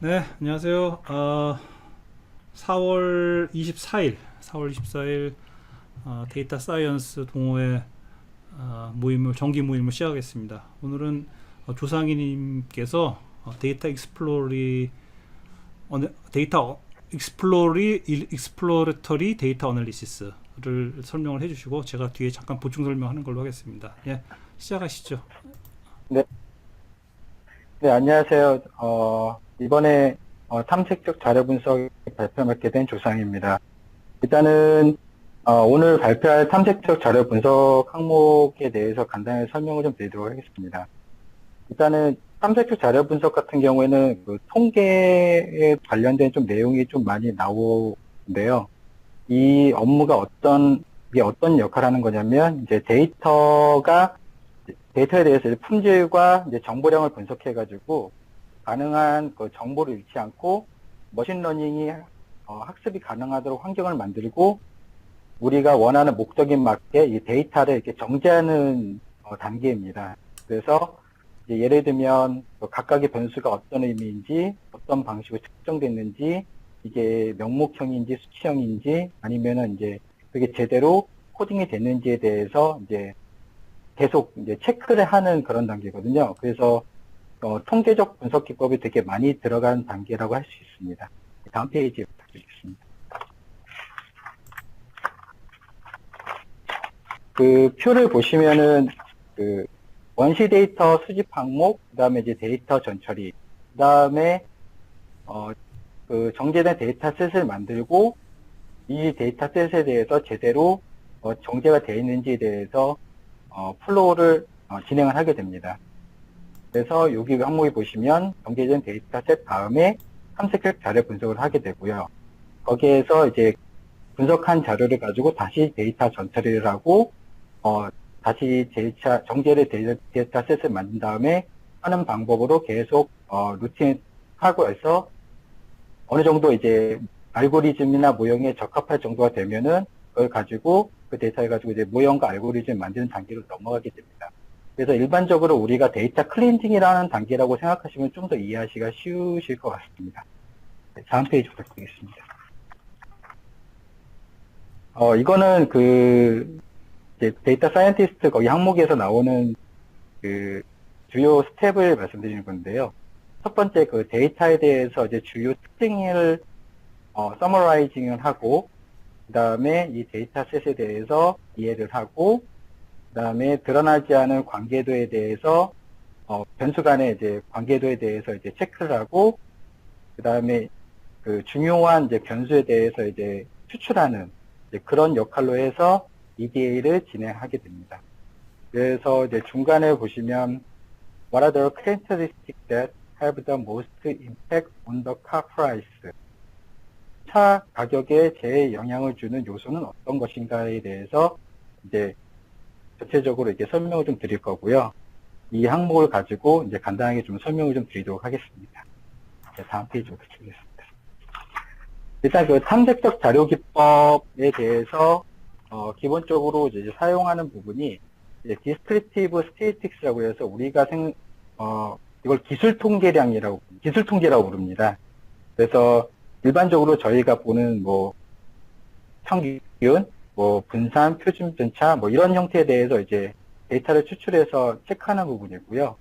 네, 안녕하세요. 4월 24일 데이터 사이언스 동호회 정기 모임을 시작하겠습니다. 오늘은 조상희님께서 익스플로레터리 데이터 어널리시스를 설명을 해주시고 제가 뒤에 잠깐 보충 설명하는 걸로 하겠습니다. 예, 시작하시죠. 네, 네, 안녕하세요. 이번에 탐색적 자료 분석 발표 맡게 된 조상입니다. 일단은 오늘 발표할 탐색적 자료 분석 항목에 대해서 간단히 설명을 좀 드리도록 하겠습니다. 일단은 탐색적 자료 분석 같은 경우에는 그 통계에 관련된 좀 내용이 좀 많이 나오는데요. 이 업무가 이게 어떤 역할을 하는 거냐면, 이제 데이터에 대해서 이제 품질과 이제 정보량을 분석해가지고 가능한 그 정보를 잃지 않고 머신러닝이 학습이 가능하도록 환경을 만들고 우리가 원하는 목적에 맞게 이 데이터를 이렇게 정제하는 단계입니다. 그래서 이제 예를 들면 각각의 변수가 어떤 의미인지, 어떤 방식으로 측정됐는지, 이게 명목형인지 수치형인지 아니면은 이제 그게 제대로 코딩이 됐는지에 대해서 이제 계속 이제 체크를 하는 그런 단계거든요. 그래서 통계적 분석 기법이 되게 많이 들어간 단계라고 할 수 있습니다. 다음 페이지 부탁드리겠습니다. 그 표를 보시면은 그 원시 데이터 수집 항목, 그다음에 이제 데이터 전처리, 그다음에 그 정제된 데이터셋을 만들고 이 데이터셋에 대해서 제대로 정제가 되어 있는지에 대해서 플로우를 진행을 하게 됩니다. 그래서 여기 항목에 보시면 정제된 데이터셋 다음에 탐색적 자료 분석을 하게 되고요. 거기에서 이제 분석한 자료를 가지고 다시 데이터 전처리를 하고 다시 정제된 데이터셋을 만든 다음에 하는 방법으로 계속 루틴 하고 해서 어느 정도 이제 알고리즘이나 모형에 적합할 정도가 되면은 그걸 가지고 그 데이터를 가지고 이제 모형과 알고리즘을 만드는 단계로 넘어가게 됩니다. 그래서 일반적으로 우리가 데이터 클렌징이라는 단계라고 생각하시면 좀 더 이해하시기가 쉬우실 것 같습니다. 네, 다음 페이지 부탁드리겠습니다. 이거는 이제 데이터 사이언티스트 거기 항목에서 나오는 그 주요 스텝을 말씀드리는 건데요. 첫 번째 그 데이터에 대해서 이제 주요 특징을 서머라이징을 하고, 그 다음에 이 데이터셋에 대해서 이해를 하고, 그 다음에 드러나지 않은 관계도에 대해서 변수 간의 이제 관계도에 대해서 이제 체크를 하고, 그 다음에 그 중요한 이제 변수에 대해서 이제 추출하는 이제 그런 역할로 해서 EDA를 진행하게 됩니다. 그래서 이제 중간에 보시면 What are the characteristics that have the most impact on the car price? 차 가격에 제일 영향을 주는 요소는 어떤 것인가에 대해서 이제 전체적으로 이렇게 설명을 좀 드릴 거고요. 이 항목을 가지고 이제 간단하게 좀 설명을 좀 드리도록 하겠습니다. 네, 다음 페이지로 부탁드리겠습니다. 일단 그 탐색적 자료 기법에 대해서 기본적으로 이제 사용하는 부분이 이제 디스크립티브 스태티스틱스라고 해서 우리가 이걸 기술 통계라고 부릅니다. 그래서 일반적으로 저희가 보는 뭐 평균, 뭐 분산, 표준 편차, 뭐 이런 형태에 대해서 이제 데이터를 추출해서 체크하는 부분이고요.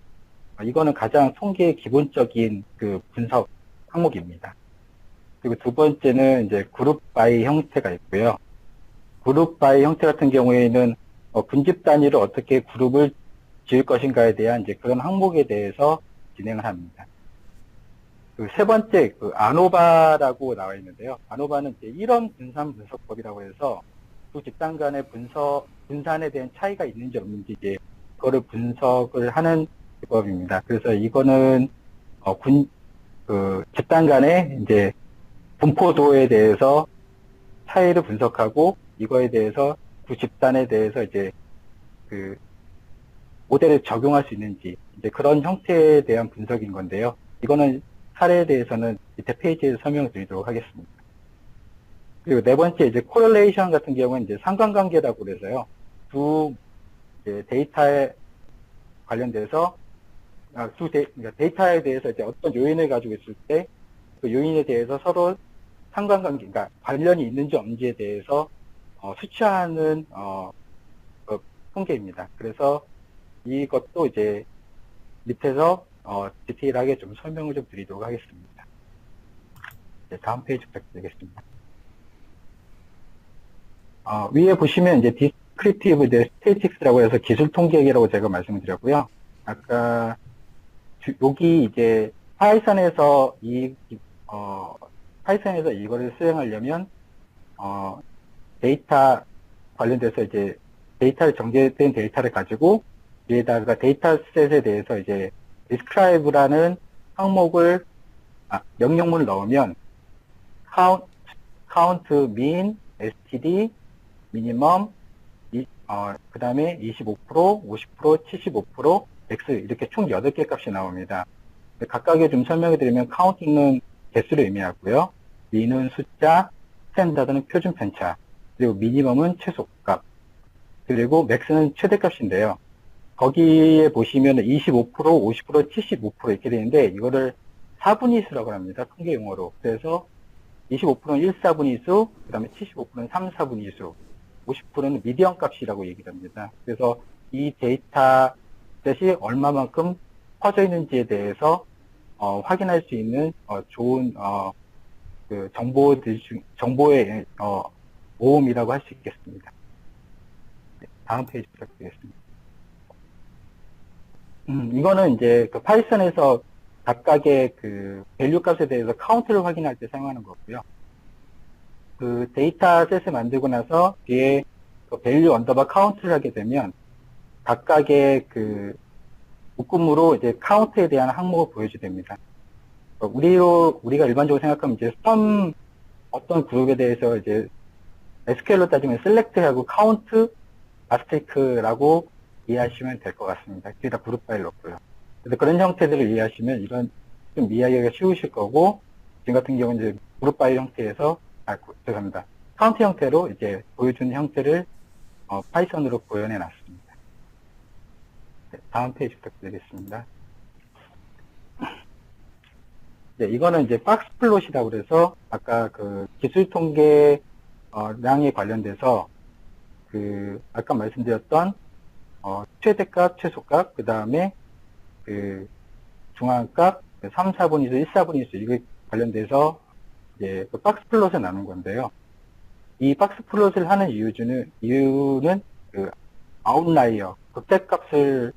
이거는 가장 통계의 기본적인 그 분석 항목입니다. 그리고 두 번째는 이제 그룹 바이 형태가 있고요. 그룹 바이 형태 같은 경우에는 분집 단위로 어떻게 그룹을 지을 것인가에 대한 이제 그런 항목에 대해서 진행을 합니다. 그 세 번째, 그 아노바라고 나와 있는데요. 아노바는 이제 일원 분산 분석법이라고 해서 두 집단 간의 분산에 대한 차이가 있는지 없는지 이제 그거를 분석을 하는 기법입니다. 그래서 이거는 집단 간의 이제 분포도에 대해서 차이를 분석하고 이거에 대해서 두 집단에 대해서 이제 그 모델을 적용할 수 있는지 이제 그런 형태에 대한 분석인 건데요. 이거는 사례에 대해서는 밑에 페이지에서 설명을 드리도록 하겠습니다. 그리고 네 번째 이제 코렐레이션 같은 경우는 이제 상관관계라고 그래서요. 두 데이터에 관련돼서 그러니까 데이터에 대해서 이제 어떤 요인을 가지고 있을 때 그 요인에 대해서 서로 상관관계, 그러니까 관련이 있는지 없는지에 대해서 수치화하는 그 통계입니다. 그래서 이것도 이제 밑에서 디테일하게 좀 설명을 좀 드리도록 하겠습니다. 네, 다음 페이지 부탁드리겠습니다. 위에 보시면 이제 Descriptive Statistics라고 해서 기술 통계학이라고 제가 말씀을 드렸고요. 아까 여기 이제 파이썬에서 파이썬에서 이거를 수행하려면 데이터 관련돼서 이제 데이터를 정제된 데이터를 가지고 위에다가 데이터셋에 대해서 이제 describe라는 항목을 명령문을 넣으면 count, mean, std, minimum, 그 다음에 25%, 50%, 75%, x 이렇게 총 8개 값이 나옵니다. 각각의 좀 설명해 드리면 counting은 개수를 의미하고요. mean은 숫자, standard는 표준 편차, 그리고 minimum은 최소값, 그리고 max는 최대값인데요. 거기에 보시면 25%, 50%, 75% 이렇게 되는데 이거를 4분위수라고 합니다. 통계 용어로. 그래서 25%는 1, 4분위수, 그 다음에 75%는 3, 4분위수, 50%는 미디언 값이라고 얘기를 합니다. 그래서 이 데이터셋이 얼마만큼 퍼져 있는지에 대해서 확인할 수 있는 좋은 그 정보의 모음이라고 할 수 있겠습니다. 네, 다음 페이지 부탁드리겠습니다. 이거는 이제 그 파이썬에서 각각의 그 밸류 값에 대해서 카운트를 확인할 때 사용하는 거고요. 그 데이터셋을 만들고 나서 뒤에 그 밸류 언더바 카운트를 하게 되면 각각의 그 묶음으로 이제 카운트에 대한 항목을 보여주게 됩니다. 우리가 일반적으로 생각하면 이제 어떤 그룹에 대해서 이제 SQL로 따지면 select하고 count, asteris크라고 이해하시면 될 것 같습니다. 뒤에 다 그룹 파일 넣고요. 그래서 그런 형태들을 이해하시면 이런 좀 이해하기가 쉬우실 거고, 지금 같은 경우는 이제 그룹 파일 형태에서, 죄송합니다. 카운트 형태로 이제 보여주는 형태를 파이썬으로 구현해 놨습니다. 네, 다음 페이지 부탁드리겠습니다. 네, 이거는 이제 박스 플롯이라고 그래서 아까 그 기술 통계 량에 관련돼서 그 아까 말씀드렸던 최대값, 최소값, 그 다음에 그 중앙값, 3, 4분위수, 1, 4분위수 이거 관련돼서 이제 그 박스 플롯을 나눈 건데요. 이 박스 플롯을 하는 이유는 그 아웃라이어, 극대값을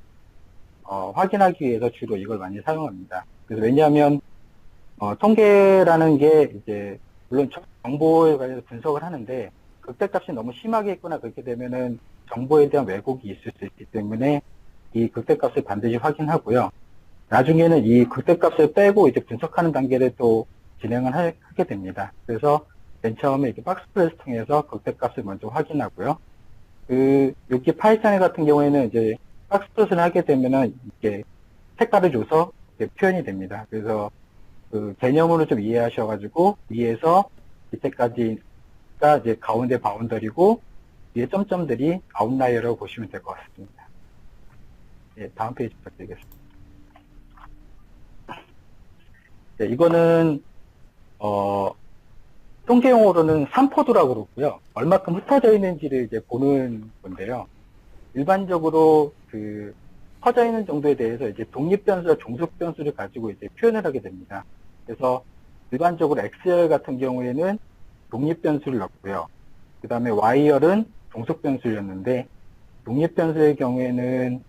확인하기 위해서 주로 이걸 많이 사용합니다. 그래서 왜냐하면 통계라는 게 이제 물론 정보에 관해서 분석을 하는데 극대값이 너무 심하게 있거나 그렇게 되면은 정보에 대한 왜곡이 있을 수 있기 때문에 이 극대값을 반드시 확인하고요. 나중에는 이 극대값을 빼고 이제 분석하는 단계를 또 진행을 하게 됩니다. 그래서 맨 처음에 이렇게 박스 플롯을 통해서 극대값을 먼저 확인하고요. 여기 파이썬 같은 경우에는 이제 박스 플롯을 하게 되면은 이렇게 색깔을 줘서 이렇게 표현이 됩니다. 그래서 그 개념으로 좀 이해하셔가지고 위에서 밑에까지가 이제 가운데 바운더리고 위에 점점들이 아웃라이어라고 보시면 될 것 같습니다. 네, 다음 페이지 부탁드리겠습니다. 네, 이거는 통계용어로는 산포도라고 그러고요. 얼마큼 흩어져 있는지를 이제 보는 건데요. 일반적으로 그 퍼져 있는 정도에 대해서 이제 독립변수와 종속변수를 가지고 이제 표현을 하게 됩니다. 그래서 일반적으로 X열 같은 경우에는 독립변수를 넣고요. 그 다음에 Y열은 종속변수였는데 독립변수의 경우에는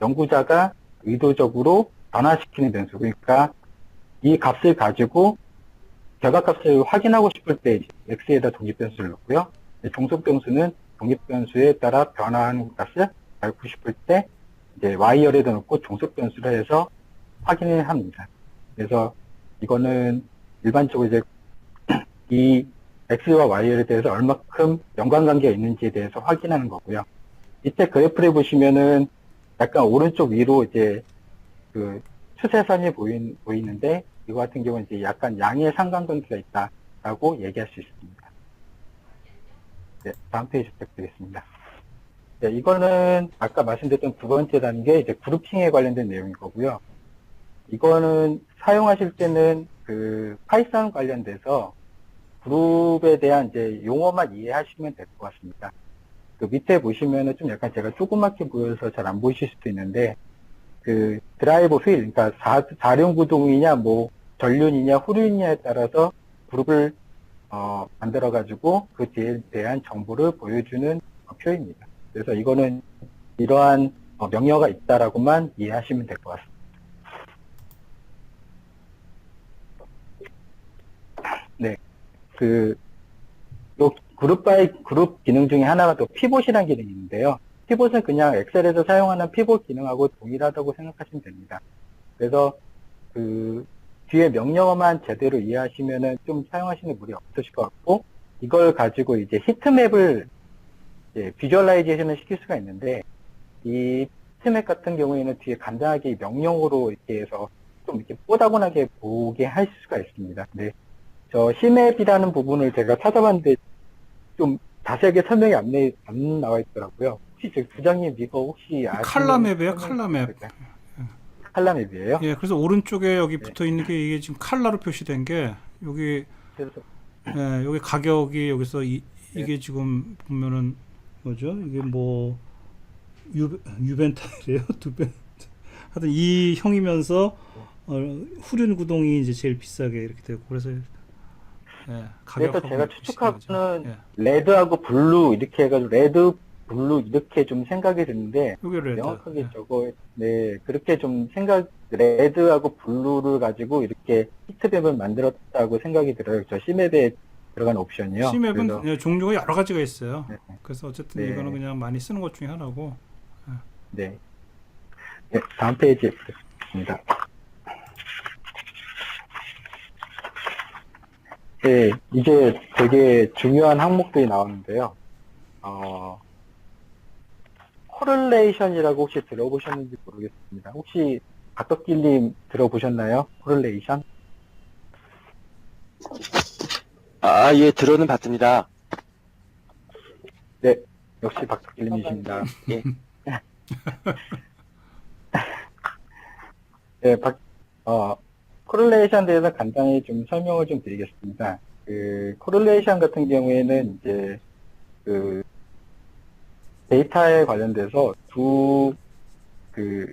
연구자가 의도적으로 변화시키는 변수, 그러니까 이 값을 가지고 결과값을 확인하고 싶을 때 X에다 독립변수를 넣고요. 종속변수는 독립변수에 따라 변화하는 값을 알고 싶을 때 이제 Y열에다 넣고 종속변수를 해서 확인을 합니다. 그래서 이거는 일반적으로 이제 이 X와 Y열에 대해서 얼마큼 연관관계가 있는지에 대해서 확인하는 거고요. 이때 그래프를 보시면은 약간 오른쪽 위로 이제 그 추세선이 보이는데 이거 같은 경우는 이제 약간 양의 상관관계가 있다라고 얘기할 수 있습니다. 네, 다음 페이지 부탁드리겠습니다. 네, 이거는 아까 말씀드렸던 두 번째 단계 이제 그룹핑에 관련된 내용인 거고요. 이거는 사용하실 때는 그 파이썬 관련돼서 그룹에 대한 이제 용어만 이해하시면 될 것 같습니다. 그 밑에 보시면은 좀 약간 제가 조그맣게 보여서 잘 안 보이실 수도 있는데, 그 드라이브 휠, 그러니까 사륜 구동이냐, 뭐 전륜이냐, 후륜이냐에 따라서 그룹을 만들어 가지고 그 뒤에 대한 정보를 보여주는 표입니다. 그래서 이거는 이러한 명령어가 있다라고만 이해하시면 될 것 같습니다. 네, 요 그룹 바이 그룹 기능 중에 하나가 또 피봇이라는 기능이 있는데요. 피봇은 그냥 엑셀에서 사용하는 피봇 기능하고 동일하다고 생각하시면 됩니다. 그래서 그 뒤에 명령어만 제대로 이해하시면은 좀 사용하시는 무리 없으실 것 같고, 이걸 가지고 이제 히트맵을 이제 비주얼라이제이션을 시킬 수가 있는데, 이 히트맵 같은 경우에는 뒤에 간단하게 명령어로 이렇게 해서 좀 이렇게 뽀다곤하게 보게 할 수가 있습니다. 네. 저 시맵이라는 부분을 제가 찾아봤는데 좀 자세하게 설명이 안 나와 있더라고요. 혹시 저 부장님 이거 혹시 아시는 칼라맵이에요, 설명 칼라맵. 있을까요? 칼라맵이에요? 예, 그래서 오른쪽에 여기 네. 붙어 있는 게 이게 지금 칼라로 표시된 게 여기 그래서 예, 여기 가격이 여기서 네. 이게 지금 보면은 뭐죠? 이게 뭐 유벤타일이에요, 두벤. 하여튼 이 형이면서 후륜 구동이 이제 제일 비싸게 이렇게 되고 그래서 예, 그래서 가격하고 제가 비슷한 거죠. 추측하고는 예, 레드하고 블루 이렇게 해가지고 레드, 블루 이렇게 좀 생각이 드는데 여기 레드. 명확하게 예. 저거 네 그렇게 좀 레드하고 블루를 가지고 이렇게 히트맵을 만들었다고 생각이 들어요. 저 C맵에 들어간 옵션이요. C맵은 그래서 예, 종류가 여러 가지가 있어요. 네, 그래서 어쨌든 네, 이거는 그냥 많이 쓰는 것 중에 하나고. 네. 네, 다음 페이지에 보겠습니다. 네, 이제 되게 중요한 항목들이 나오는데요. 코릴레이션이라고 혹시 들어보셨는지 모르겠습니다. 혹시 박덕길님 들어보셨나요? 코릴레이션? 아, 예, 들어는 봤습니다. 네, 역시 박덕길님이십니다. 예. 네, 코릴레이션 대해서 간단히 좀 설명을 좀 드리겠습니다. 그 코릴레이션 같은 경우에는 이제 그 데이터에 관련돼서 그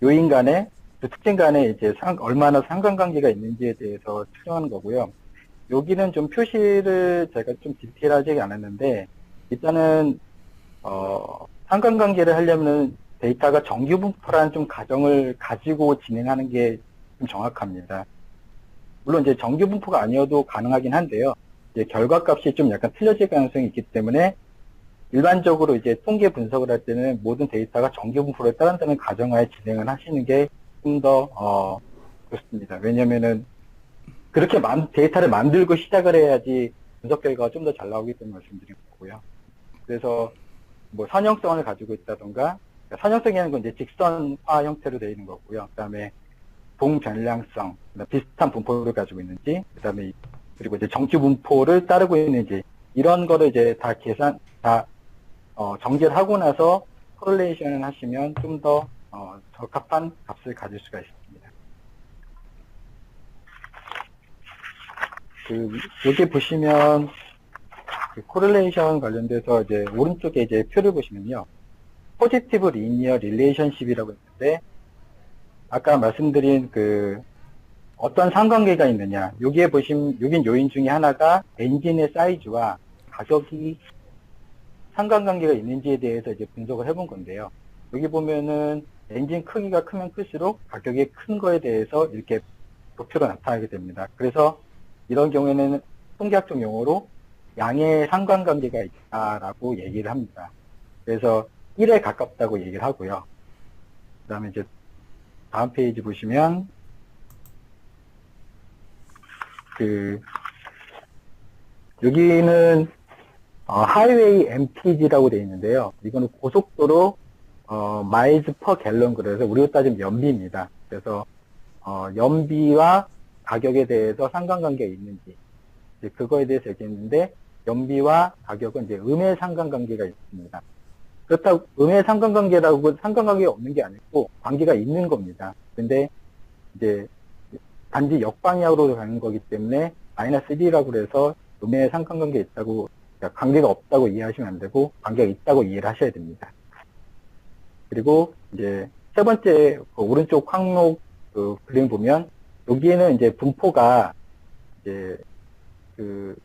요인 간에 그 특징 간에 이제 얼마나 상관관계가 있는지에 대해서 추정하는 거고요. 여기는 좀 표시를 제가 좀 디테일하지 않았는데 일단은 상관관계를 하려면 데이터가 정규분포라는 좀 가정을 가지고 진행하는 게 좀 정확합니다. 물론 이제 정규분포가 아니어도 가능하긴 한데요. 이제 결과값이 좀 약간 틀려질 가능성이 있기 때문에 일반적으로 이제 통계 분석을 할 때는 모든 데이터가 정규분포를 따른다는 가정하에 진행을 하시는 게 좀 더 좋습니다. 왜냐면은 그렇게 데이터를 만들고 시작을 해야지 분석 결과가 좀 더 잘 나오기 때문에 말씀드린 거고요. 그래서 뭐 선형성을 가지고 있다던가, 선형성이라는 건 이제 직선화 형태로 되어 있는 거고요. 그 다음에 동변량성, 비슷한 분포를 가지고 있는지, 그 다음에 그리고 이제 정규 분포를 따르고 있는지 이런 거를 이제 다 정제를 하고 나서 코릴레이션을 하시면 좀 더 적합한 값을 가질 수가 있습니다. 여기 보시면 코릴레이션 관련돼서 이제 오른쪽에 이제 표를 보시면요, 포지티브 리니어 릴레이션십이라고 있는데 아까 말씀드린 어떤 상관계가 있느냐, 여기에 여긴 요인 중에 하나가 엔진의 사이즈와 가격이 상관관계가 있는지에 대해서 이제 분석을 해본 건데요. 여기 보면은 엔진 크기가 크면 클수록 가격이 큰 거에 대해서 이렇게 도표로 나타나게 됩니다. 그래서 이런 경우에는 통계학적 용어로 양의 상관관계가 있다라고 얘기를 합니다. 그래서 1에 가깝다고 얘기를 하고요. 그 다음에 이제 다음 페이지 보시면 여기는 하이웨이 MPG라고 되어 있는데요. 이거는 고속도로 마일즈 퍼 갤런, 그래서 우리로 따지면 연비입니다. 그래서 연비와 가격에 대해서 상관관계가 있는지 이제 그거에 대해서 얘기했는데, 연비와 가격은 이제 음의 상관관계가 있습니다. 그렇다고 음의 상관관계가 없는 게 아니고 관계가 있는 겁니다. 근데 이제 단지 역방향으로 가는 거기 때문에 마이너스 1이라고 그래서 음의 상관관계 있다고, 그러니까 관계가 없다고 이해하시면 안 되고, 관계가 있다고 이해를 하셔야 됩니다. 그리고 이제 세 번째 그 오른쪽 항목 그 그림 보면 여기에는 이제 분포가 이제 그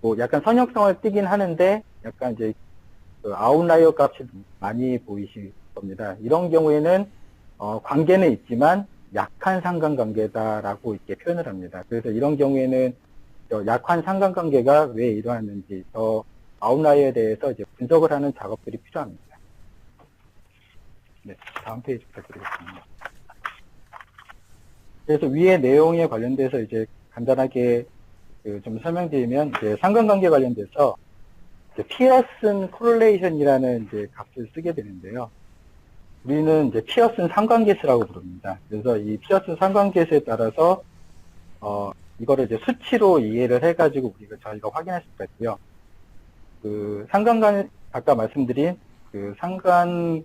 뭐 약간 선형성을 띠긴 하는데 약간 이제 그 아웃라이어 값이 많이 보이실 겁니다. 이런 경우에는 관계는 있지만 약한 상관관계다라고 이렇게 표현을 합니다. 그래서 이런 경우에는 약한 상관관계가 왜 이러했는지 저 아웃라이어에 대해서 이제 분석을 하는 작업들이 필요합니다. 네, 다음 페이지 부탁드리겠습니다. 그래서 위의 내용에 관련돼서 이제 간단하게 좀 설명드리면 이제 상관관계 관련돼서 이제 피어슨 코릴레이션이라는 이제 값을 쓰게 되는데요. 우리는 이제 피어슨 상관계수라고 부릅니다. 그래서 이 피어슨 상관계수에 따라서 이거를 이제 수치로 이해를 해가지고 저희가 확인할 수가 있고요. 그 아까 말씀드린 그 상관계수에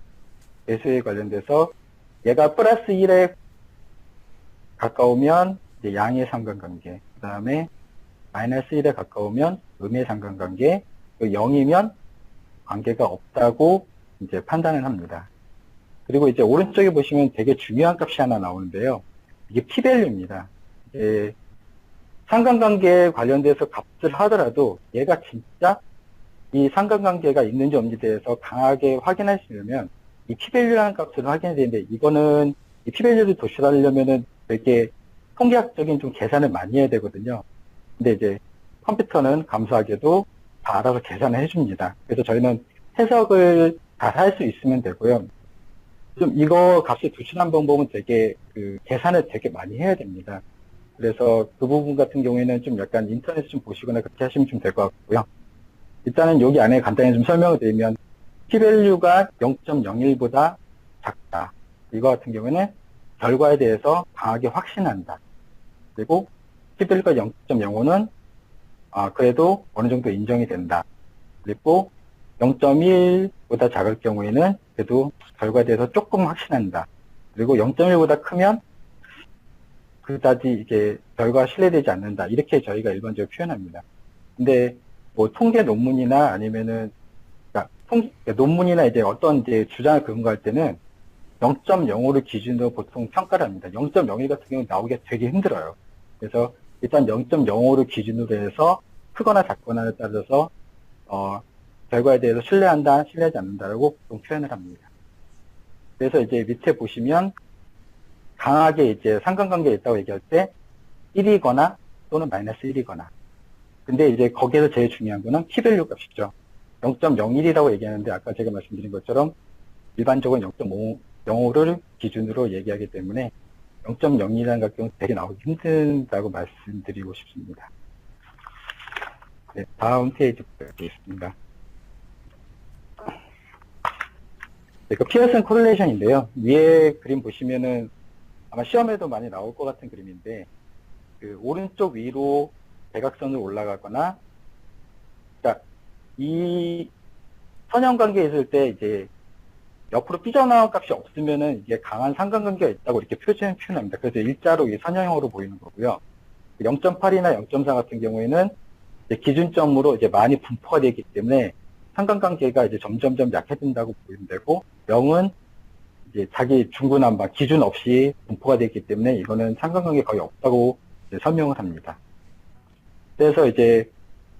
관련돼서 얘가 플러스 1에 가까우면 이제 양의 상관관계, 그 다음에 마이너스 1에 가까우면 음의 상관관계, 0이면 관계가 없다고 이제 판단을 합니다. 그리고 이제 오른쪽에 보시면 되게 중요한 값이 하나 나오는데요. 이게 p-value입니다. 상관관계에 관련돼서 값을 하더라도 얘가 진짜 이 상관관계가 있는지 없는지에 대해서 강하게 확인하시려면 이 p-value라는 값을 확인해야 되는데 이거는 이 p-value를 도출하려면은 되게 통계학적인 좀 계산을 많이 해야 되거든요. 근데 이제 컴퓨터는 감사하게도 다 알아서 계산을 해줍니다. 그래서 저희는 해석을 잘 할 수 있으면 되고요. 좀 이거 값을 도출한 방법은 되게 계산을 되게 많이 해야 됩니다. 그래서 그 부분 같은 경우에는 좀 약간 인터넷 좀 보시거나 그렇게 하시면 좀 될 것 같고요. 일단은 여기 안에 간단히 좀 설명을 드리면 p-value가 0.01보다 작다. 이거 같은 경우에는 결과에 대해서 강하게 확신한다. 그리고 p-value가 0.05는 그래도 어느 정도 인정이 된다. 그리고 0.1보다 작을 경우에는 그래도 결과에 대해서 조금 확신한다. 그리고 0.1보다 크면 그다지 이게 결과가 신뢰되지 않는다. 이렇게 저희가 일반적으로 표현합니다. 근데 뭐 통계 논문이나 아니면은 논문이나 이제 어떤 이제 주장을 근거할 때는 0.05를 기준으로 보통 평가를 합니다. 0.01 같은 경우는 나오기가 되게 힘들어요. 그래서 일단 0.05를 기준으로 해서 크거나 작거나에 따라서 결과에 대해서 신뢰한다, 신뢰하지 않는다라고 보통 표현을 합니다. 그래서 이제 밑에 보시면 강하게 이제 상관관계가 있다고 얘기할 때 1이거나 또는 마이너스 1이거나. 근데 이제 거기에서 제일 중요한 거는 p-value 값이죠. 0.01이라고 얘기하는데 아까 제가 말씀드린 것처럼 일반적으로 0.05를 기준으로 얘기하기 때문에 0.01이라는 경우 되게 나오기 힘들다고 말씀드리고 싶습니다. 네, 다음 페이지 부탁드리겠습니다. 네, 그 피어슨 코릴레이션인데요. 위에 그림 보시면은 아마 시험에도 많이 나올 것 같은 그림인데 그 오른쪽 위로 대각선으로 올라가거나 그러니까 이 선형관계에 있을 때 이제 옆으로 삐져나온 값이 없으면은 이게 강한 상관관계가 있다고 이렇게 표현합니다. 그래서 일자로 이 선형으로 보이는 거고요. 0.8이나 0.4 같은 경우에는 이제 기준점으로 이제 많이 분포가 되기 때문에 상관관계가 이제 점점점 약해진다고 보이면 되고 0은 이제 자기 중구난방 기준 없이 분포가 되기 때문에 이거는 상관관계 거의 없다고 이제 설명을 합니다. 그래서 이제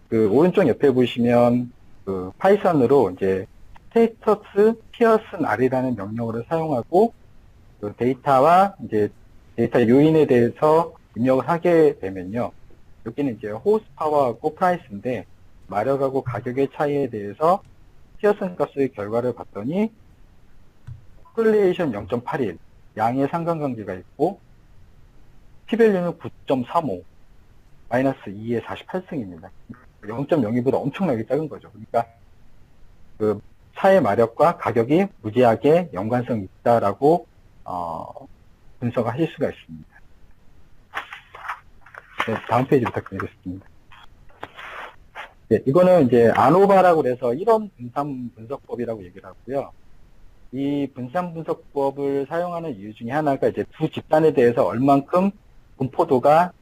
그 오른쪽 옆에 보시면 그 파이썬으로 이제 스테이터스 피어슨 R이라는 명령어를 사용하고 그 데이터와 이제 데이터 요인에 대해서 입력을 하게 되면요. 여기는 이제 호스파워하고 프라이스인데 마력하고 가격의 차이에 대해서 피어슨 값의 결과를 봤더니 코릴레이션 0.81 양의 상관관계가 있고 p-value는 9.35 마이너스 2의 48승입니다. 0.02보다 엄청나게 작은 거죠. 그러니까 그 차의 마력과 가격이 무지하게 연관성이 있다라고 분석하실 수가 있습니다. 네, 다음 페이지 부탁드리겠습니다. 네, 이거는 이제 아노바라고 그래서 이런 분산 분석법이라고 얘기를 하고요. 이 분산 분석법을 사용하는 이유 중에 하나가 이제 두 집단에 대해서 얼만큼 분포도가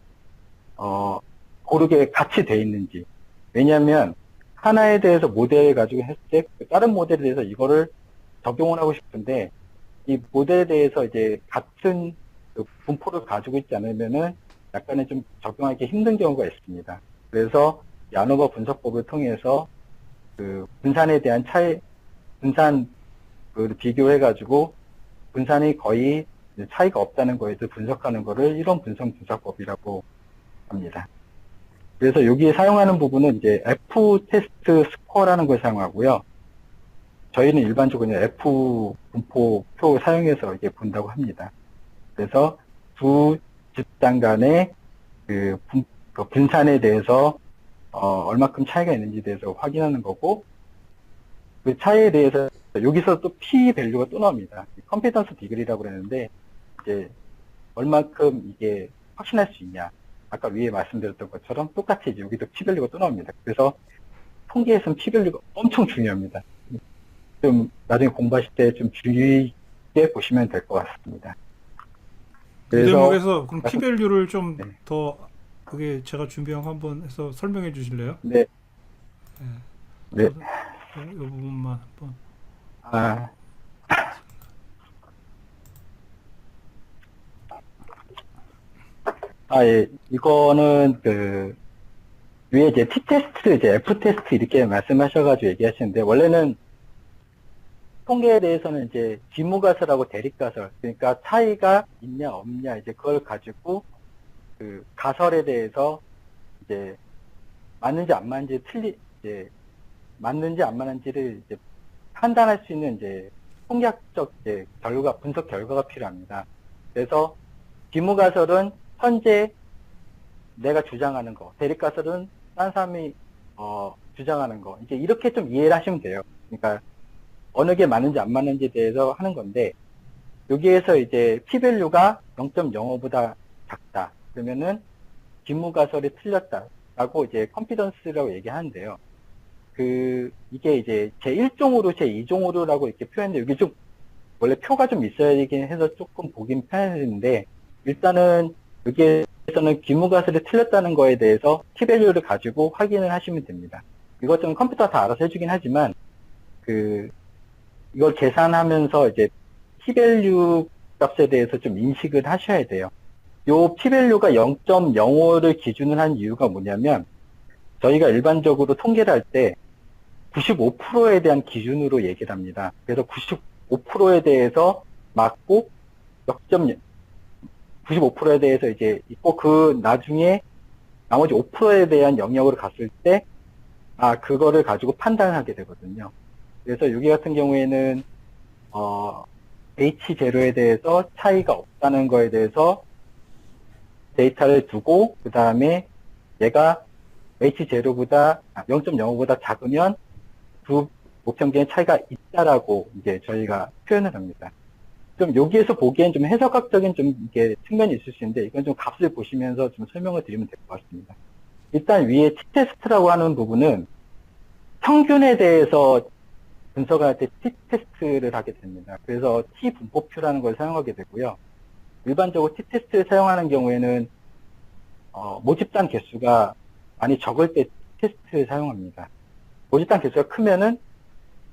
고르게 같이 돼 있는지. 왜냐하면 하나에 대해서 모델을 가지고 했을 때 다른 모델에 대해서 이거를 적용을 하고 싶은데 이 모델에 대해서 이제 같은 그 분포를 가지고 있지 않으면은 약간은 좀 적용하기 힘든 경우가 있습니다. 그래서 야노바 분석법을 통해서 그 분산에 대한 분산 그 비교해가지고 분산이 거의 차이가 없다는 거에 대해서 분석하는 거를 이론 분석법이라고 합니다. 그래서 여기에 사용하는 부분은 이제 F 테스트 스코어라는 걸 사용하고요. 저희는 일반적으로 F 분포표 사용해서 이게 본다고 합니다. 그래서 두 집단 간의 그 분산에 대해서 얼마큼 차이가 있는지에 대해서 확인하는 거고, 그 차이에 대해서 여기서 또 P 밸류가 또 나옵니다. 컴피던스 디그리라고 그랬는데 이제 얼마큼 이게 확신할 수 있냐. 아까 위에 말씀드렸던 것처럼 똑같이 이제 여기도 P 밸류가 또 나옵니다. 그래서 통계에서는 P 밸류가 엄청 중요합니다. 좀 나중에 공부하실 때 좀 주의 있게 보시면 될 것 같습니다. 그 그래서 대목에서 그럼 말씀- P-밸류를 좀 네. 더 그게 제가 준비한 거 한번 해서 설명해 주실래요? 네. 네. 이 부분만 한번. 아, 예. 이거는 위에 이제 T-테스트, 이제 F-테스트 이렇게 말씀하셔가지고 얘기하시는데, 원래는 통계에 대해서는 이제 지무가설하고 대립가설, 그러니까 차이가 있냐, 없냐, 이제 그걸 가지고 그 가설에 대해서 이제 맞는지 안 맞는지 이제 맞는지 안 맞는지를 이제 판단할 수 있는 이제 통계학적 이제 분석 결과가 필요합니다. 그래서 지무가설은 현재 내가 주장하는 거, 대립가설은 딴 사람이 주장하는 거, 이제 이렇게 좀 이해를 하시면 돼요. 그러니까 어느 게 맞는지 안 맞는지에 대해서 하는 건데, 여기에서 이제 P-밸류가 0.05보다 작다. 그러면은 지무가설이 틀렸다라고 이제 컨피던스라고 얘기하는데요. 이게 이제 제1종으로, 제2종으로라고 이렇게 표현돼, 여기 좀, 원래 표가 좀 있어야 되긴 해서 조금 보긴 편했는데, 일단은 여기에서는 기무가설이 틀렸다는 거에 대해서 T-밸류를 가지고 확인을 하시면 됩니다. 이것은 컴퓨터가 다 알아서 해주긴 하지만, 이걸 계산하면서 이제 P-밸류 값에 대해서 좀 인식을 하셔야 돼요. 요 P-밸류가 0.05를 기준으로 한 이유가 뭐냐면, 저희가 일반적으로 통계를 할 때 95%에 대한 기준으로 얘기를 합니다. 그래서 95%에 대해서 맞고 95%에 대해서 이제 있고, 그 나중에 나머지 5%에 대한 영역으로 갔을 때, 그거를 가지고 판단을 하게 되거든요. 그래서 여기 같은 경우에는, H0에 대해서 차이가 없다는 거에 대해서 데이터를 두고, 그 다음에 얘가 H0보다, 0.05보다 작으면 두 모평계의 차이가 있다라고 이제 저희가 표현을 합니다. 좀 여기에서 보기엔 좀 해석학적인 좀 이게 측면이 있을 수 있는데, 이건 좀 값을 보시면서 좀 설명을 드리면 될 것 같습니다. 일단 위에 T-테스트라고 하는 부분은 평균에 대해서 분석을 할 때 T-테스트를 하게 됩니다. 그래서 T-분포표라는 걸 사용하게 되고요. 일반적으로 T-테스트를 사용하는 경우에는 모집단 개수가 많이 적을 때 T-테스트를 사용합니다. 모집단 개수가 크면은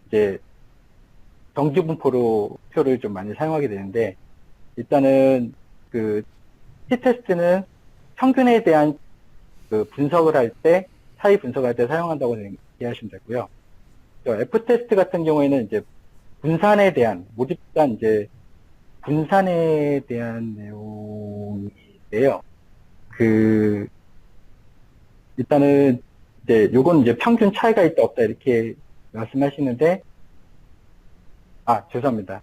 이제 정규분포표를 좀 많이 사용하게 되는데, 일단은 T-테스트는 평균에 대한 분석을 할 때, 차이 분석을 할 때 사용한다고 이해하시면 되고요. F-테스트 같은 경우에는 이제 분산에 대한, 모집단 이제 분산에 대한 내용인데요. 일단은 이제 요건 이제 평균 차이가 있다 없다 이렇게 말씀하시는데, 죄송합니다.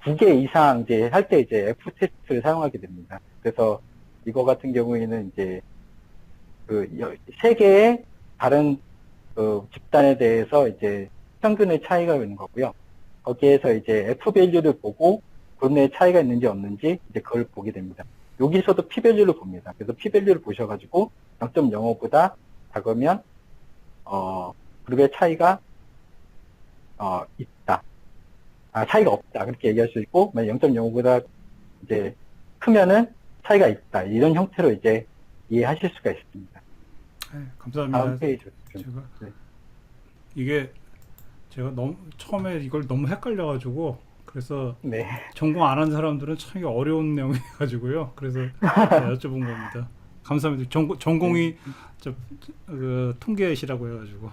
2개 이상 이제 할 때 이제 F-테스트를 사용하게 됩니다. 그래서 이거 같은 경우에는 이제 3개의 다른 집단에 대해서 이제 평균의 차이가 있는 거고요. 거기에서 이제 F-밸류를 보고 그 내에 차이가 있는지 없는지 이제 그걸 보게 됩니다. 여기서도 P-밸류를 봅니다. 그래서 P-밸류를 보셔가지고 0.05보다 작으면 그룹의 차이가 있다. 차이가 없다. 그렇게 얘기할 수 있고, 0.05보다 이제 크면은 차이가 있다. 이런 형태로 이제 이해하실 수가 있습니다. 네, 다음 감사합니다. 페이지. 제가 네. 이게 제가 너무 처음에 이걸 너무 헷갈려가지고 그래서 네. 전공 안 한 사람들은 참 어려운 내용이가지고요. 그래서 여쭤본 겁니다. 감사합니다. 전공이 그 통계시라고 해가지고.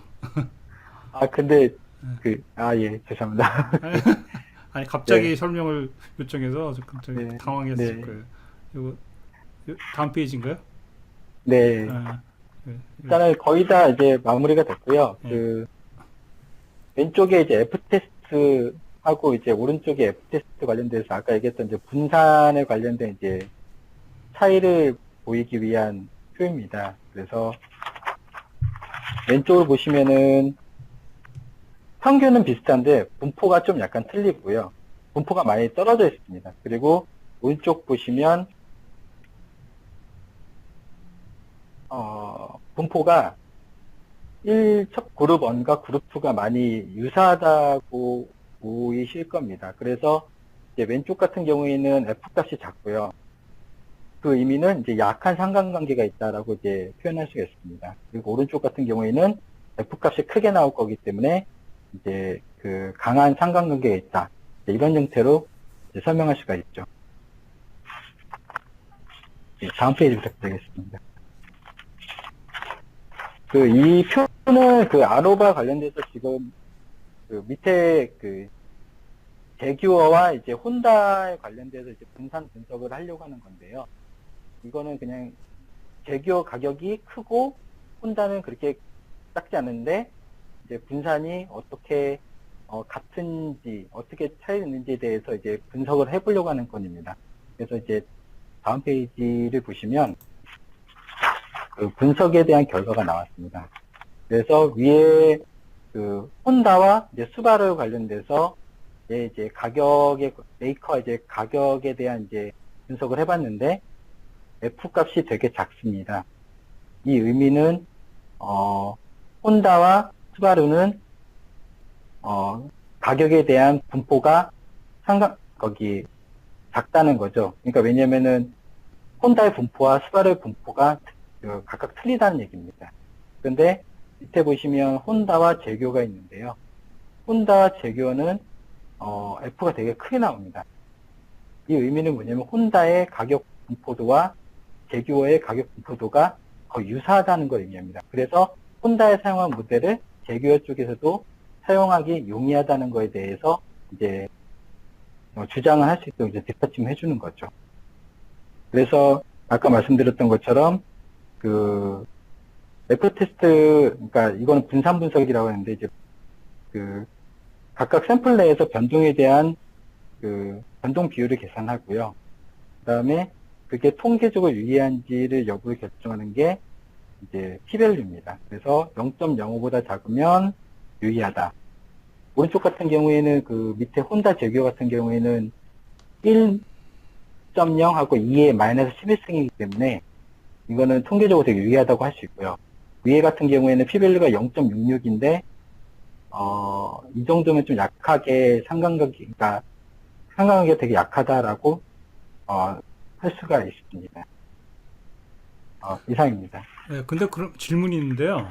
아, 근데, 예, 죄송합니다. 아니 갑자기 네. 설명을 요청해서 저 갑자기 네. 당황했을 네. 거예요. 다음 페이지인가요? 네. 아, 네. 일단은 거의 다 이제 마무리가 됐고요. 네. 왼쪽에 이제 F테스트 하고 이제 오른쪽에 F테스트 관련돼서 아까 얘기했던 이제 분산에 관련된 이제 차이를 보이기 위한 표입니다. 그래서 왼쪽을 보시면은 평균은 비슷한데 분포가 좀 약간 틀리고요. 분포가 많이 떨어져 있습니다. 그리고 오른쪽 보시면 분포가 그룹 1과 그룹 2가 많이 유사하다고 보이실 겁니다. 그래서 이제 왼쪽 같은 경우에는 F값이 작고요. 그 의미는 이제 약한 상관관계가 있다라고 이제 표현할 수가 있습니다. 그리고 오른쪽 같은 경우에는 F값이 크게 나올 거기 때문에 이제 그 강한 상관관계가 있다. 이런 형태로 이제 설명할 수가 있죠. 다음 페이지 부탁드리겠습니다. 이 표는 아노바 관련돼서 지금 밑에 제규어와 이제 혼다에 관련돼서 이제 분산 분석을 하려고 하는 건데요. 이거는 그냥 제규어 가격이 크고 혼다는 그렇게 작지 않은데 이제 분산이 어떻게 같은지 어떻게 차이 있는지에 대해서 이제 분석을 해보려고 하는 건입니다. 그래서 이제 다음 페이지를 보시면 분석에 대한 결과가 나왔습니다. 그래서 위에 혼다와 이제 스바루 관련돼서 이제 메이커 이제 가격에 대한 이제 분석을 해봤는데 F 값이 되게 작습니다. 이 의미는 혼다와 스바루는 가격에 대한 분포가 작다는 거죠. 그러니까 왜냐면은 혼다의 분포와 스바루의 분포가 각각 틀리다는 얘기입니다. 그런데 밑에 보시면 혼다와 제규어가 있는데요. 혼다와 제규어는 F가 되게 크게 나옵니다. 이 의미는 뭐냐면 혼다의 가격 분포도와 제규어의 가격 분포도가 거의 유사하다는 걸 의미합니다. 그래서 혼다에 사용한 모델을 제규어 쪽에서도 사용하기 용이하다는 거에 대해서 이제 주장을 할 수 있도록 이제 뒷받침해 주는 거죠. 그래서 아까 말씀드렸던 것처럼 F테스트, 그러니까 이거는 분산 분석이라고 하는데 이제 각각 샘플 내에서 변동에 대한 변동 비율을 계산하고요. 그 다음에 그게 통계적으로 유의한지를 여부를 결정하는 게 이제 P-밸류입니다. 그래서 0.05보다 작으면 유의하다. 오른쪽 같은 경우에는 밑에 혼다 제규어 같은 경우에는 1.0하고 2의 마이너스 11승이기 때문에 이거는 통계적으로 되게 유의하다고 할 수 있고요. 위에 같은 경우에는 P-밸류가 0.66인데 이 정도면 좀 약하게 상관관계가 되게 약하다라고 할 수가 있습니다. 이상입니다. 네, 근데 그럼 질문이 있는데요.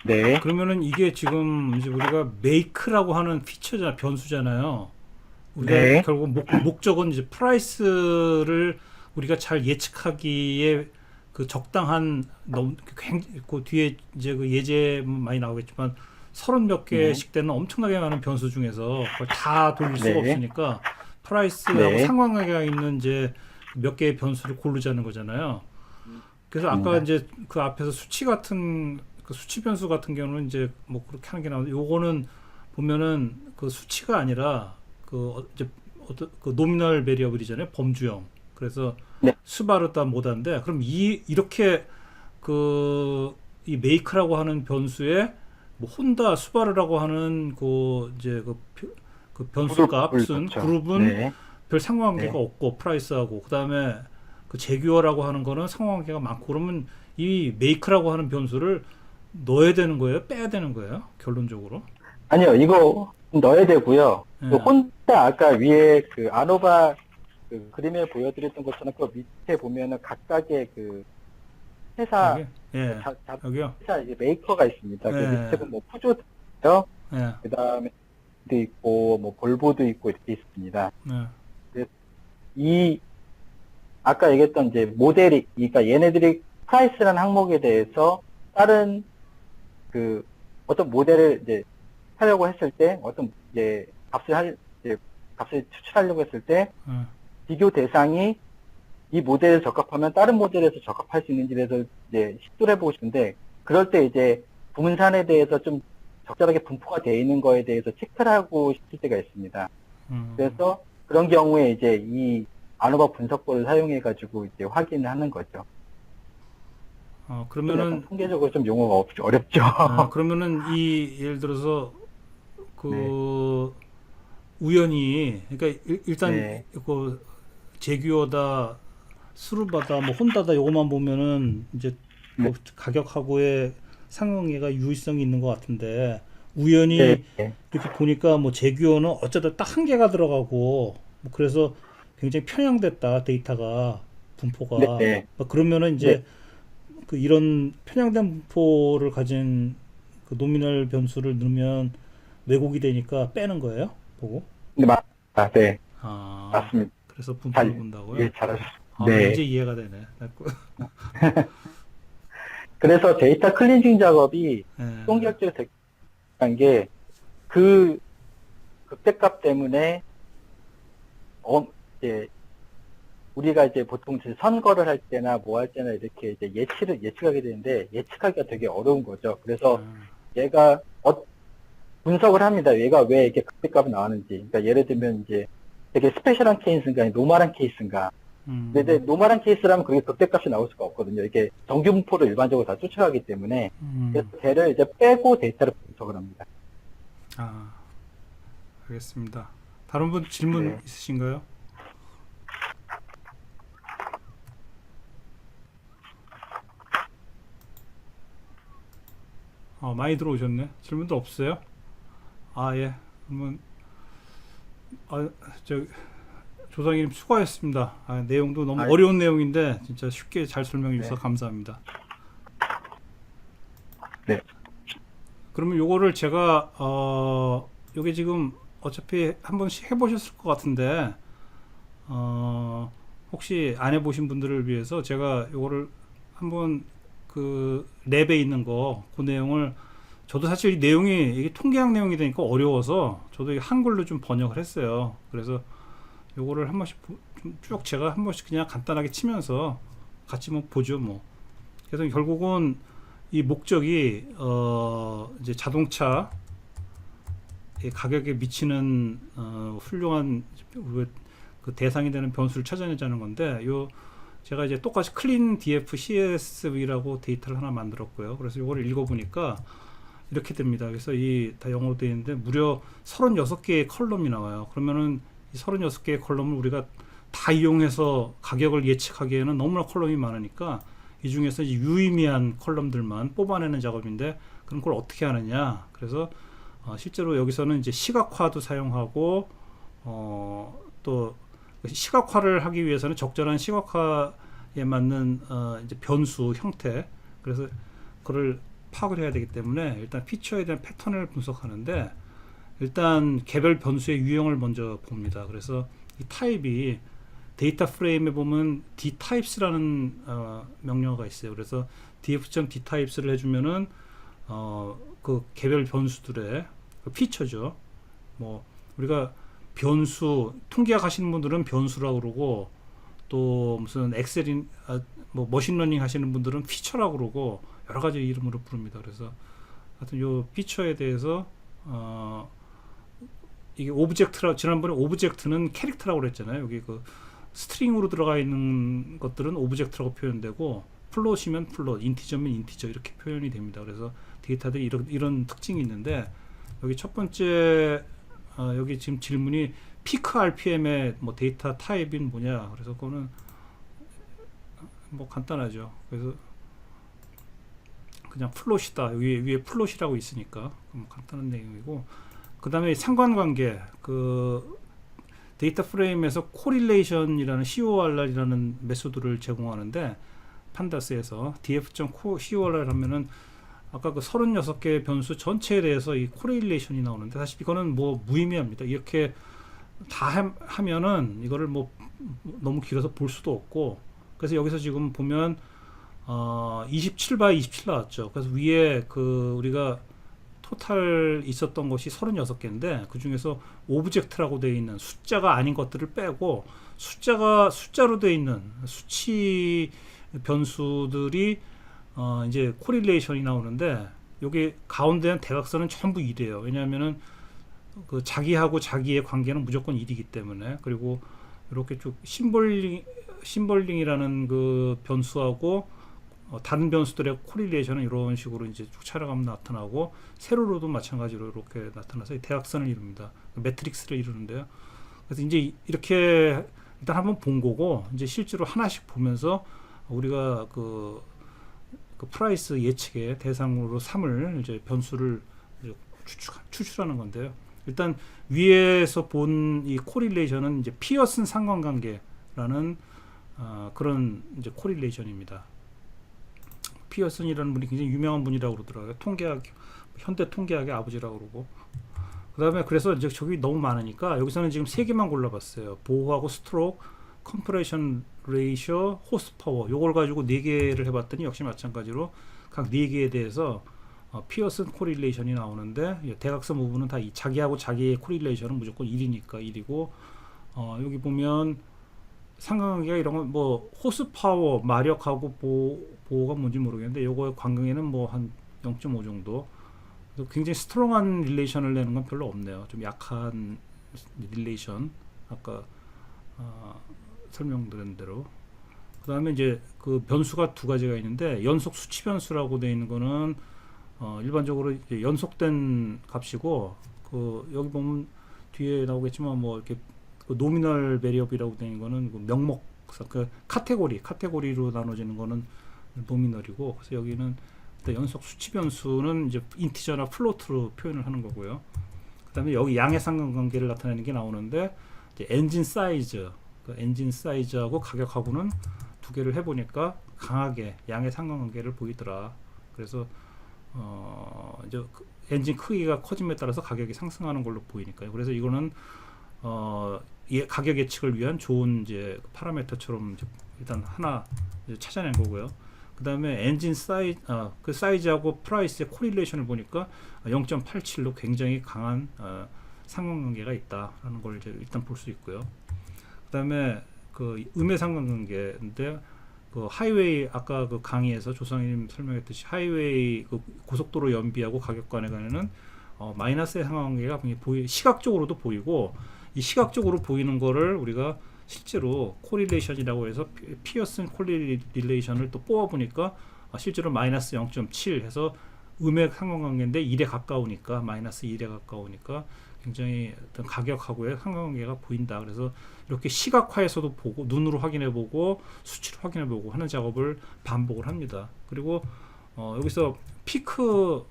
네. 그러면은 이게 지금 이제 우리가 메이크라고 하는 피처잖아, 변수잖아요. 우리가 네. 결국 목적은 이제 프라이스를 우리가 잘 예측하기에 적당한 그 뒤에 이제 예제 많이 나오겠지만 30몇 개씩 되는 엄청나게 많은 변수 중에서 그걸 다 돌릴 수가 없으니까 프라이스하고 상관관계가 있는 이제 몇 개의 변수를 고르자는 거잖아요. 그래서 아까 이제 그 앞에서 수치 같은 수치 변수 같은 경우는 이제 뭐 그렇게 하는 게 나오는데 요거는 보면은 수치가 아니라 이제 노미널 베리어블이잖아요. 범주형. 그래서 스바르다 모다인데 그럼 이렇게 이 메이크라고 하는 변수에 뭐 혼다 스바르라고 하는 이제 그 변수 값은 그룹은 별 상관관계가 없고 프라이스하고 그다음에 제규어라고 하는 거는 상관관계가 많고 그러면 이 메이크라고 하는 변수를 넣어야 되는 거예요? 빼야 되는 거예요? 결론적으로? 아니요, 이거 넣어야 되고요. 혼다 아까 위에 아노바 그 그림에 보여드렸던 것처럼 그 밑에 보면은 각각의 그 회사 여기? 예. 여기요? 회사 이제 메이커가 있습니다. 그 네. 밑에 보면 뭐 푸조도 있고요. 예. 그다음에 도 있고 뭐 볼보도 있고 이렇게 있습니다. 예. 이 아까 얘기했던 이제 모델이 그러니까 얘네들이 프라이스라는 항목에 대해서 다른 그 어떤 모델을 이제 하려고 했을 때 어떤 이제 값을 추출하려고 했을 때 예. 비교 대상이 이 모델에 적합하면 다른 모델에서 적합할 수 있는지에 대해서 이제 시도를 해보고 싶은데 그럴 때 이제 분산에 대해서 좀 적절하게 분포가 되어 있는 거에 대해서 체크를 하고 싶을 때가 있습니다. 그래서 그런 경우에 이제 이 아노바 분석법을 사용해 가지고 이제 확인을 하는 거죠. 그러면은 통계적으로 좀 용어가 어렵죠. 그러면은 이 예를 들어서 그 우연히 그러니까 일단 네. 그 제규어다 스루바다 뭐 혼다다 요것만 보면은 이제 뭐 가격하고의 상응해가 유의성이 있는 것 같은데 우연히 네. 이렇게 보니까 뭐 제규어는 어쩌다 딱 한 개가 들어가고 뭐 그래서 굉장히 편향됐다 데이터가 분포가 네. 뭐 그러면은 이제 그 이런 편향된 분포를 가진 그 노미널 변수를 넣으면 왜곡이 되니까 빼는 거예요? 보고? 네, 네. 아, 맞습니다. 그래서 분포를 본다고요? 예, 잘하셨습니다. 아, 네. 이제 이해가 되네. 그래서 데이터 클렌징 작업이 네. 통계학적으로 되게 중요한 게 그 극대값 때문에 이제 우리가 이제 보통 이제 선거를 할 때나 뭐 할 때나 이렇게 이제 예측하게 되는데 예측하기가 되게 어려운 거죠. 그래서 얘가 분석을 합니다. 얘가 왜 이렇게 극대값이 나왔는지. 그러니까 예를 들면 이제 되게 스페셜한 케이스인가 노멀한 케이스인가. 근데 노멀한 케이스라면 그게 극대값이 나올 수가 없거든요. 이게 정규 분포를 일반적으로 다 쫓아가기 때문에 그래서 걔를 이제 빼고 데이터를 분석을 합니다. 아, 알겠습니다. 다른 분 질문 네. 있으신가요? 많이 들어오셨네. 질문도 없어요? 아, 예. 그러면 조상님 수고하셨습니다. 내용도 너무 어려운 내용인데 진짜 쉽게 잘 설명해 주셔서 감사합니다. 네. 그러면 요거를 제가 요게 지금 어차피 한 번씩 해보셨을 것 같은데 혹시 안 해보신 분들을 위해서 제가 요거를 한번 그 랩에 있는 거 그 내용을 저도 사실 이 내용이 이게 통계학 내용이 되니까 어려워서 저도 한글로 좀 번역을 했어요. 그래서 요거를 한 번씩 쭉 제가 한 번씩 그냥 간단하게 치면서 같이 뭐 보죠 뭐. 그래서 결국은 이 목적이 이제 자동차 가격에 미치는 훌륭한 그 대상이 되는 변수를 찾아내자는 건데 요 제가 이제 똑같이 클린 DF CSV라고 데이터를 하나 만들었고요. 그래서 요거를 읽어보니까 이렇게 됩니다. 그래서 이 다 영어로 되어 있는데 무려 36개의 컬럼이 나와요. 그러면은 이 36개의 컬럼을 우리가 다 이용해서 가격을 예측하기에는 너무나 컬럼이 많으니까 이 중에서 이제 유의미한 컬럼들만 뽑아내는 작업인데 그럼 그걸 어떻게 하느냐. 그래서 실제로 여기서는 이제 시각화도 사용하고 또 시각화를 하기 위해서는 적절한 시각화에 맞는 이제 변수 형태 그래서 그걸 파악을 해야 되기 때문에 일단 피처에 대한 패턴을 분석하는데 일단 개별 변수의 유형을 먼저 봅니다. 그래서 이 타입이 데이터 프레임에 보면 dtypes라는 명령어가 있어요. 그래서 df.dtypes를 해주면은 그 개별 변수들의 그 피처죠. 뭐 우리가 변수 통계학 하시는 분들은 변수라고 그러고 또 무슨 엑셀인 뭐 머신러닝 하시는 분들은 피처라고 그러고 여러 가지 이름으로 부릅니다. 그래서 하여튼 요 피처에 대해서 이게 오브젝트라 지난번에 오브젝트는 캐릭터라고 그랬잖아요. 여기 그 스트링으로 들어가 있는 것들은 오브젝트라고 표현되고 플롯이면 플롯, 인티저면 인티저 이렇게 표현이 됩니다. 그래서 데이터들이 이런 특징이 있는데 여기 첫 번째 여기 지금 질문이 피크 RPM의 뭐 데이터 타입인 뭐냐. 그래서 그거는 뭐 간단하죠. 그래서 그냥 플롯이다. 위에 플롯이라고 있으니까 간단한 내용이고 그 다음에 상관관계 그 데이터 프레임에서 코릴레이션이라는 CORR이라는 메소드를 제공하는데 판다스에서 df.corr 하면은 아까 그 36개의 변수 전체에 대해서 이 코릴레이션이 나오는데 사실 이거는 뭐 무의미합니다. 이렇게 다 하면은 이거를 뭐 너무 길어서 볼 수도 없고, 그래서 여기서 지금 보면 27 27 나왔죠. 그래서 위에 그 우리가 토탈 있었던 것이 36개인데 그 중에서 오브젝트라고 되어 있는 숫자가 아닌 것들을 빼고 숫자로 되어 있는 수치 변수들이 이제 코릴레이션이 나오는데, 여기 가운데는 대각선은 전부 1이에요. 왜냐하면은 그 자기하고 자기의 관계는 무조건 1이기 때문에. 그리고 이렇게 쭉 심벌링이라는 그 변수하고 다른 변수들의 코릴레이션은 이런 식으로 이제 쭉 촬영하면 나타나고, 세로로도 마찬가지로 이렇게 나타나서 대각선을 이룹니다. 매트릭스를 이루는데요. 그래서 이제 이렇게 일단 한번 본 거고, 이제 실제로 하나씩 보면서 우리가 그 프라이스 예측의 대상으로 삼을 이제 변수를 이제 추출하는 건데요. 일단 위에서 본 이 코릴레이션은 이제 피어슨 상관관계라는 그런 이제 코릴레이션입니다. 피어슨이라는 분이 굉장히 유명한 분이라고 그러더라고요. 현대 통계학의 아버지라고 그러고. 그다음에 그래서 이제 저기 너무 많으니까 여기서는 지금 3개만 골라봤어요. 보호하고 스트로크, 컴프레션 레이셔, 호스파워. 요걸 가지고 4개를 해봤더니 역시 마찬가지로 각 4개에 대해서 피어슨 코릴레이션이 나오는데, 대각선 부분은 다 자기하고 자기의 코릴레이션은 무조건 1이니까 1이고, 여기 보면 상관관계가 이런 건 뭐 호스파워, 마력하고 보호가 뭔지 모르겠는데 요거의 관계는 뭐 한 0.5 정도. 굉장히 스트롱한 릴레이션을 내는 건 별로 없네요. 좀 약한 릴레이션, 아까 설명드린 대로. 그 다음에 이제 그 변수가 2가지가 있는데, 연속 수치 변수라고 되어 있는 거는 일반적으로 이제 연속된 값이고, 그 여기 보면 뒤에 나오겠지만 뭐 이렇게 그 노미널 베리어블이라고 되어 있는 거는 그 명목상, 그 카테고리로 나눠지는 거는 노미널이고, 그래서 여기는 연속 수치 변수는 이제 인티저나 플로트로 표현을 하는 거고요. 그다음에 여기 양의 상관관계를 나타내는 게 나오는데, 이제 엔진 사이즈, 그 엔진 사이즈하고 가격하고는 2개를 해보니까 강하게 양의 상관관계를 보이더라. 그래서 이제 엔진 크기가 커짐에 따라서 가격이 상승하는 걸로 보이니까요. 그래서 이거는 가격 예측을 위한 좋은 이제 파라미터처럼 이제 일단 하나 이제 찾아낸 거고요. 그 다음에 엔진 그 사이즈하고 프라이스의 코릴레이션을 보니까 0.87로 굉장히 강한 상관관계가 있다라는 걸 이제 일단 볼 수 있고요. 그 다음에 그 음의 상관관계인데, 그 하이웨이, 아까 그 강의에서 조상님 설명했듯이 하이웨이 그 고속도로 연비하고 가격 간에 관해는 마이너스의 상관관계가 시각적으로도 보이고, 이 시각적으로 보이는 거를 우리가 실제로 코릴레이션이라고 해서 피어슨 코릴레이션을 또 뽑아보니까 실제로 마이너스 0.7 해서 음의 상관관계인데 1에 가까우니까, 마이너스 1에 가까우니까 굉장히 어떤 가격하고의 상관관계가 보인다. 그래서 이렇게 시각화해서도 보고, 눈으로 확인해보고, 수치로 확인해보고 하는 작업을 반복을 합니다. 그리고 여기서 피크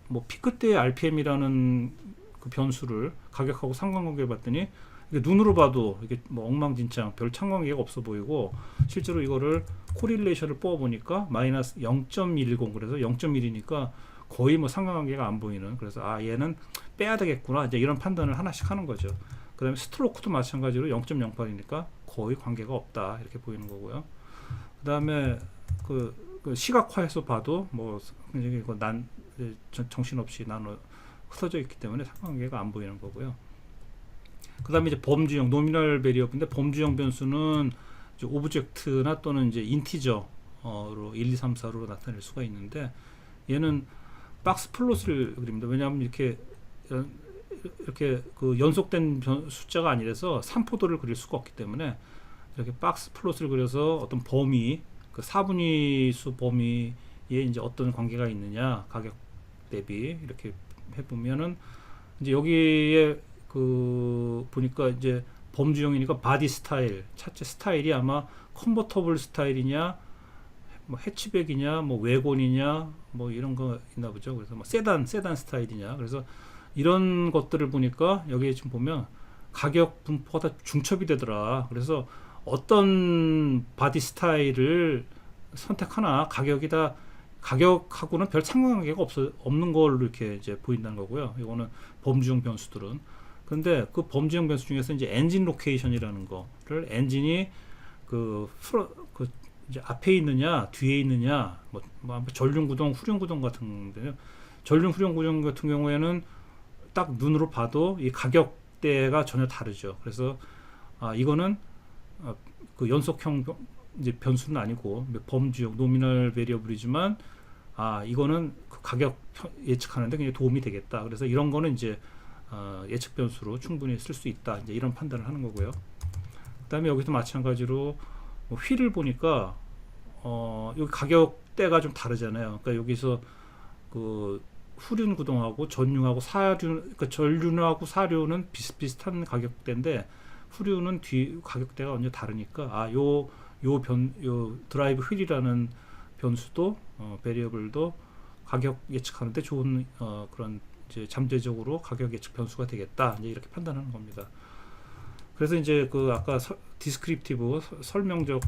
때 RPM이라는 그 변수를 가격하고 상관관계를 봤더니, 눈으로 봐도 이게 뭐 엉망진창 별 상관관계가 없어 보이고, 실제로 이거를 코릴레이션을 뽑아보니까 마이너스 0.10, 그래서 0.1이니까 거의 뭐 상관관계가 안 보이는, 그래서 얘는 빼야 되겠구나, 이제 이런 판단을 하나씩 하는 거죠. 그 다음에 스트로크도 마찬가지로 0.08이니까 거의 관계가 없다, 이렇게 보이는 거고요. 그 다음에 그 시각화해서 봐도 뭐 굉장히 정신없이 흩어져 있기 때문에 상관관계가 안 보이는 거고요. 그 다음에 이제 범주형, 노미널 베리어블인데, 범주형 변수는 이제 오브젝트나 또는 이제 인티저로 1, 2, 3, 4로 나타낼 수가 있는데, 얘는 박스 플롯을 그립니다. 왜냐하면 이렇게 그 연속된 숫자가 아니라서 3포도를 그릴 수가 없기 때문에 이렇게 박스 플롯을 그려서 어떤 범위, 그 4분위수 범위에 이제 어떤 관계가 있느냐, 가격 대비 이렇게 해보면은 이제 여기에 그 보니까 이제 범주형이니까 바디 스타일, 차체 스타일이 아마 컨버터블 스타일이냐, 뭐 해치백이냐, 뭐 웨곤이냐, 뭐 이런 거 있나 보죠. 그래서 뭐 세단 스타일이냐. 그래서 이런 것들을 보니까 여기에 지금 보면 가격 분포가 다 중첩이 되더라. 그래서 어떤 바디 스타일을 선택하나 가격하고는 별 상관관계가 없는 걸로 이렇게 이제 보인다는 거고요. 이거는 범주형 변수들은. 근데 그 범주형 변수 중에서 이제 엔진 로케이션이라는 거를 엔진이 그 이제 앞에 있느냐 뒤에 있느냐 뭐 전륜 구동, 후륜 구동 같은데요. 전륜 후륜 구동 같은 경우에는 딱 눈으로 봐도 이 가격대가 전혀 다르죠. 그래서 이거는 그 연속형 이제 변수는 아니고 범주형 노미널 베리어블이지만 이거는 그 가격 예측하는데 굉장히 도움이 되겠다. 그래서 이런 거는 이제 예측 변수로 충분히 쓸 수 있다. 이제 이런 판단을 하는 거고요. 그다음에 여기도 마찬가지로 뭐 휠을 보니까 여기 가격대가 좀 다르잖아요. 그러니까 여기서 그 후륜 구동하고 전륜하고 사륜, 그러니까 전륜하고 사륜은 비슷비슷한 가격대인데 후륜은 가격대가 완전 다르니까 요 드라이브 휠이라는 변수도 베리어블도 가격 예측하는데 좋은 그런 이제 잠재적으로 가격 예측 변수가 되겠다. 이제 이렇게 판단하는 겁니다. 그래서 이제 그 아까 디스크립티브 설명적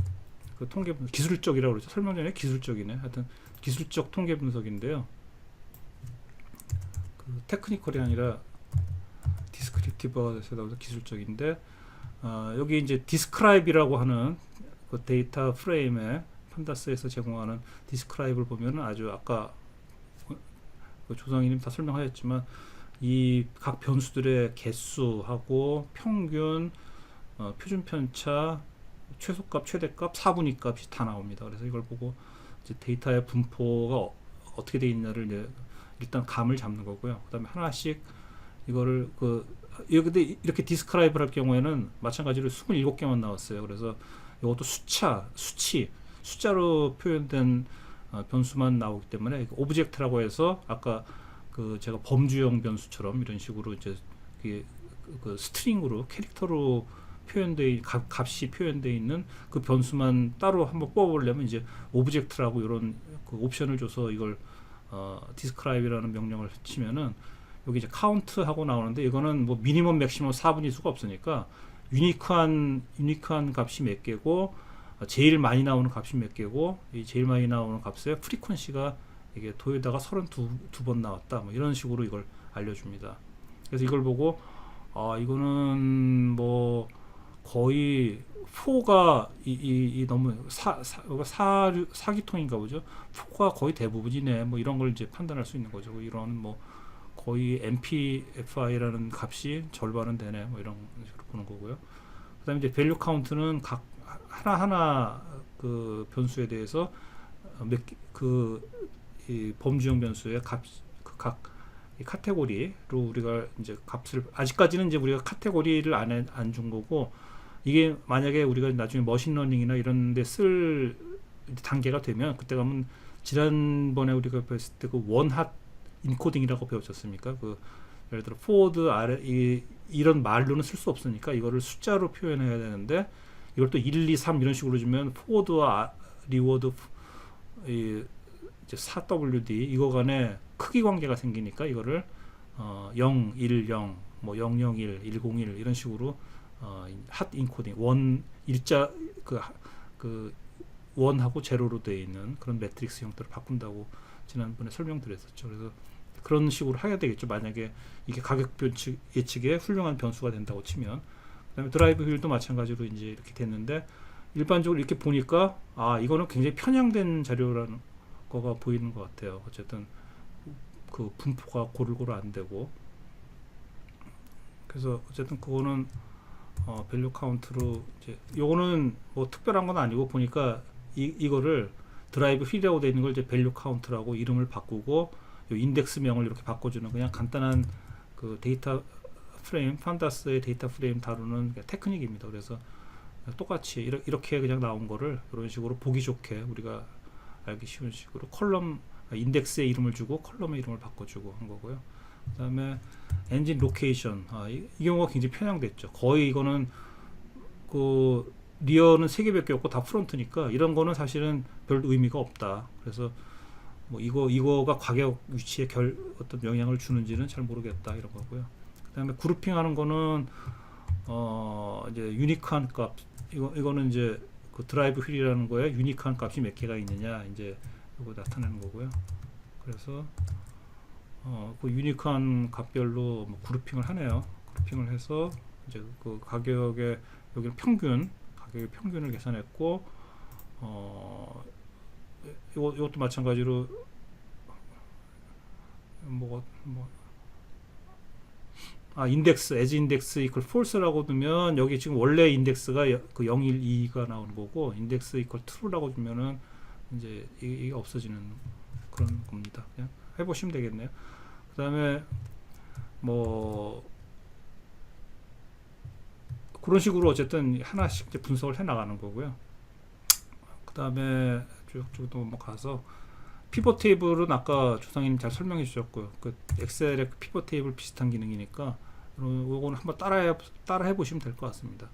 그 통계 기술적이라고 그러죠. 설명전에 기술적이네. 하여튼 기술적 통계 분석인데요. 그 테크니컬이 아니라 디스크립티브가 돼서 기술적인데 여기 이제 디스크라이브라고 하는 그 데이터 프레임에 판다스에서 제공하는 디스크라이브를 보면 아주 아까 그 조상희님 다 설명하셨지만 이 각 변수들의 개수하고 평균, 표준 편차, 최소값, 최대값, 사분위 값이 다 나옵니다. 그래서 이걸 보고 이제 데이터의 분포가 어떻게 되어 있냐를 이제 일단 감을 잡는 거고요. 그다음에 하나씩 이거를 근데 이렇게 디스크라이브를 할 경우에는 마찬가지로 27개만 나왔어요. 그래서 이것도 숫자로 표현된 변수만 나오기 때문에 오브젝트라고 해서 아까 그 제가 범주형 변수처럼 이런 식으로 이제 그 스트링으로 캐릭터로 값이 표현되어 있는 그 변수만 따로 한번 뽑아보려면 이제 오브젝트라고 이런 그 옵션을 줘서 이걸 디스크라이브라는 명령을 치면은 여기 이제 카운트 하고 나오는데 이거는 뭐 미니멈 맥시멈 4분의 수가 없으니까 유니크한 값이 몇 개고 제일 많이 나오는 값이 몇 개고 이 제일 많이 나오는 값의 프리퀀시가 이게 도에다가 32번 나왔다. 뭐 이런 식으로 이걸 알려줍니다. 그래서 이걸 보고 이거는 뭐 거의 4가 너무 사기통인가 보죠. 4가 거의 대부분이네. 뭐 이런 걸 이제 판단할 수 있는 거죠. 이런 뭐 거의 MPFI라는 값이 절반은 되네. 뭐 이런 식으로 보는 거고요. 그다음에 이제 밸류 카운트는 각 하나하나 그 변수에 대해서 이 범주형 변수의 각 카테고리로 우리가 이제 값을 아직까지는 이제 우리가 카테고리를 안 준 거고 이게 만약에 우리가 나중에 머신러닝이나 이런 데 쓸 단계가 되면 그때 가면 지난번에 우리가 배웠을 때 그 원핫 인코딩이라고 배웠었습니까? 그 예를 들어 포워드 이런 말로는 쓸 수 없으니까 이거를 숫자로 표현해야 되는데 이걸 또 1, 2, 3 이런 식으로 주면 포워드와 리워드 이제 4WD 이거 간에 크기 관계가 생기니까 이거를 0, 1, 0, 뭐 001, 101 이런 식으로 핫 인코딩 일자 그 원하고 제로로 되어 있는 그런 매트릭스 형태로 바꾼다고 지난번에 설명드렸었죠. 그래서 그런 식으로 해야 되겠죠. 만약에 이게 가격 예측에 훌륭한 변수가 된다고 치면. 그다음에 드라이브 휠도 마찬가지로 이제 이렇게 됐는데 일반적으로 이렇게 보니까 이거는 굉장히 편향된 자료라는 거가 보이는 것 같아요. 어쨌든 그 분포가 고루고루 안 되고 그래서 어쨌든 그거는 밸류 카운트로 이제 요거는 뭐 특별한 건 아니고 보니까 이거를 드라이브 휠이라고 되어 있는 걸 이제 밸류 카운트라고 이름을 바꾸고 요 인덱스명을 이렇게 바꿔주는 그냥 간단한 그 데이터 프레임 판다스의 데이터 프레임 다루는 테크닉입니다. 그래서 똑같이 이렇게 그냥 나온 거를 이런 식으로 보기 좋게 우리가 알기 쉬운 식으로 컬럼 인덱스의 이름을 주고 컬럼의 이름을 바꿔주고 한 거고요. 그 다음에 엔진 로케이션 이 경우가 굉장히 편향됐죠. 거의 이거는 그 리어는 3개밖에 없고 다 프론트니까 이런 거는 사실은 별 의미가 없다. 그래서 뭐 이거가 가격 위치에 어떤 영향을 주는지는 잘 모르겠다 이런 거고요. 그 다음에 그룹핑 하는 거는 이제 유니크한 값, 이거는 이제 그 드라이브 휠이라는 거에 유니크한 값이 몇 개가 있느냐 이제 이거 나타내는 거고요. 그래서 그 유니크한 값별로 뭐 그룹핑을 하네요. 그룹핑을 해서 이제 그 가격의 여기는 평균 가격의 평균을 계산했고, 이것도 마찬가지로 인덱스 as 인덱스 equal false라고 두면 여기 지금 원래 인덱스가 그 0, 1, 2가 나오는 거고, 인덱스 equal true라고 두면은 이제 이게 없어지는 그런 겁니다. 그냥 해보시면 되겠네요. 그 다음에 뭐 그런 식으로 어쨌든 하나씩 이제 분석을 해 나가는 거고요. 그 다음에 쭉 넘어가서 피벗 테이블은 아까 조상님 잘 설명해 주셨고요. 그 엑셀의 피벗 테이블 비슷한 기능이니까 요거는 한번 따라 해보시면 될 것 같습니다.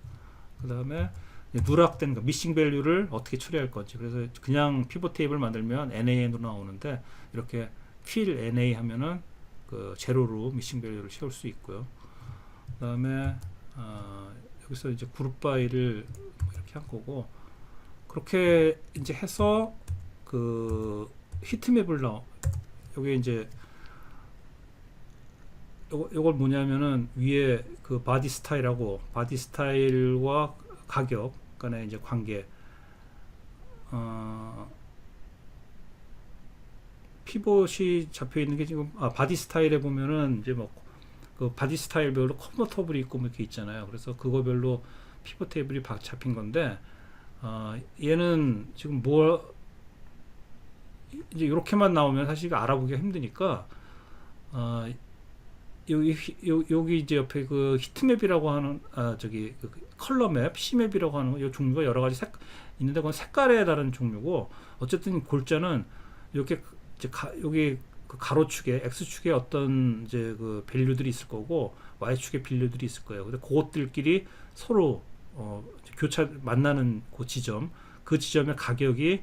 그 다음에 누락된 거, 미싱 밸류를 어떻게 처리할 건지. 그래서 그냥 피벗 테이블 만들면 NAN으로 나오는데 이렇게 fill NA 하면은 그 제로로 미싱 밸류를 채울 수 있고요. 그 다음에 여기서 이제 그룹 바이를 이렇게 한 거고, 그렇게 이제 해서 그 히트맵을 여기 이제 요걸 뭐냐면은 위에 그 바디 스타일하고 바디 스타일과 가격 간의 이제 관계, 피벗이 잡혀 있는 게 지금 바디 스타일에 보면은 이제 뭐 그 바디 스타일별로 컨버터블이 있고 뭐 이렇게 있잖아요. 그래서 그거별로 피벗 테이블이 잡힌 건데, 얘는 지금 뭐 이제 이렇게만 나오면 사실 알아보기가 힘드니까 여기 이제 옆에 그 히트맵이라고 하는 저기 그 컬러맵, 시맵이라고 하는 이 종류가 여러 가지 있는데 그건 색깔에 따른 종류고, 어쨌든 골자는 이렇게 이제 여기 그 가로축에 x축에 어떤 이제 그 밸류들이 있을 거고 y축에 밸류들이 있을 거예요. 근데 그것들끼리 서로 만나는 그 지점, 그 지점의 가격이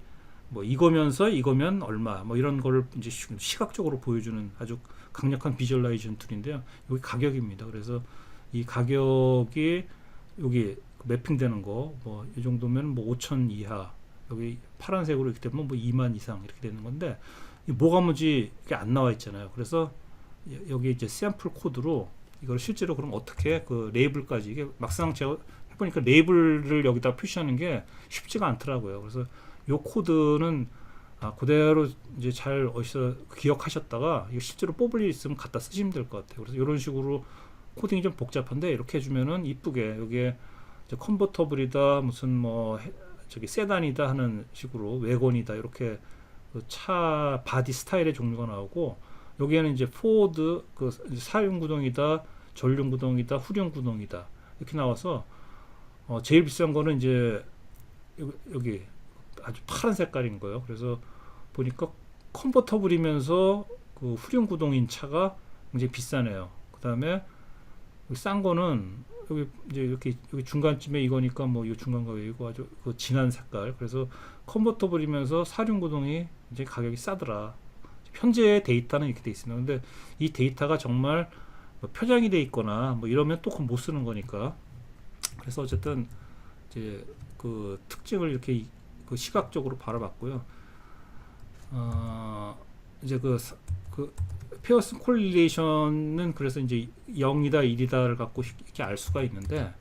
뭐 이거면 얼마, 뭐 이런 거를 이제 시각적으로 보여주는 아주 강력한 비주얼라이제이션 툴인데요. 여기 가격입니다. 그래서 이 가격이 여기 매핑되는 거, 뭐 이 정도면 뭐 5천 이하, 여기 파란색으로 이렇게 되면 뭐 2만 이상 이렇게 되는 건데, 이 뭐가 뭔지 이게 안 나와 있잖아요. 그래서 여기 이제 샘플 코드로 이걸 실제로 그럼 어떻게 그 레이블까지, 이게 막상 제가 해보니까 레이블을 여기다 표시하는 게 쉽지가 않더라고요. 그래서 요 코드는 그대로 이제 잘 어디서 기억하셨다가 이거 실제로 뽑을 일 있으면 갖다 쓰시면 될 것 같아요. 그래서 이런 식으로 코딩이 좀 복잡한데 이렇게 해주면은 이쁘게 여기에 이제 컨버터블이다, 무슨 뭐 저기 세단이다 하는 식으로, 웨건이다 이렇게 그 차 바디 스타일의 종류가 나오고, 여기에는 이제 포워드 그 사륜 구동이다, 전륜 구동이다, 후륜 구동이다 이렇게 나와서 제일 비싼 거는 이제 여기 아주 파란 색깔인 거예요. 그래서 보니까 컨버터블이면서 그 후륜 구동인 차가 굉장히 비싸네요. 그 다음에 싼 거는 여기 이제 이렇게 여기 중간쯤에 이거니까 뭐 이 중간 가격이고 아주 그 진한 색깔. 그래서 컨버터블이면서 사륜 구동이 이제 가격이 싸더라. 현재 데이터는 이렇게 돼 있습니다. 근데 이 데이터가 정말 뭐 표장이 돼 있거나 뭐 이러면 또 못 쓰는 거니까. 그래서 어쨌든 이제 그 특징을 이렇게 그 시각적으로 바라봤고요. 이제 그 페어슨 콜리레이션은 그래서 이제 0이다 1이다를 갖고 이렇게 알 수가 있는데,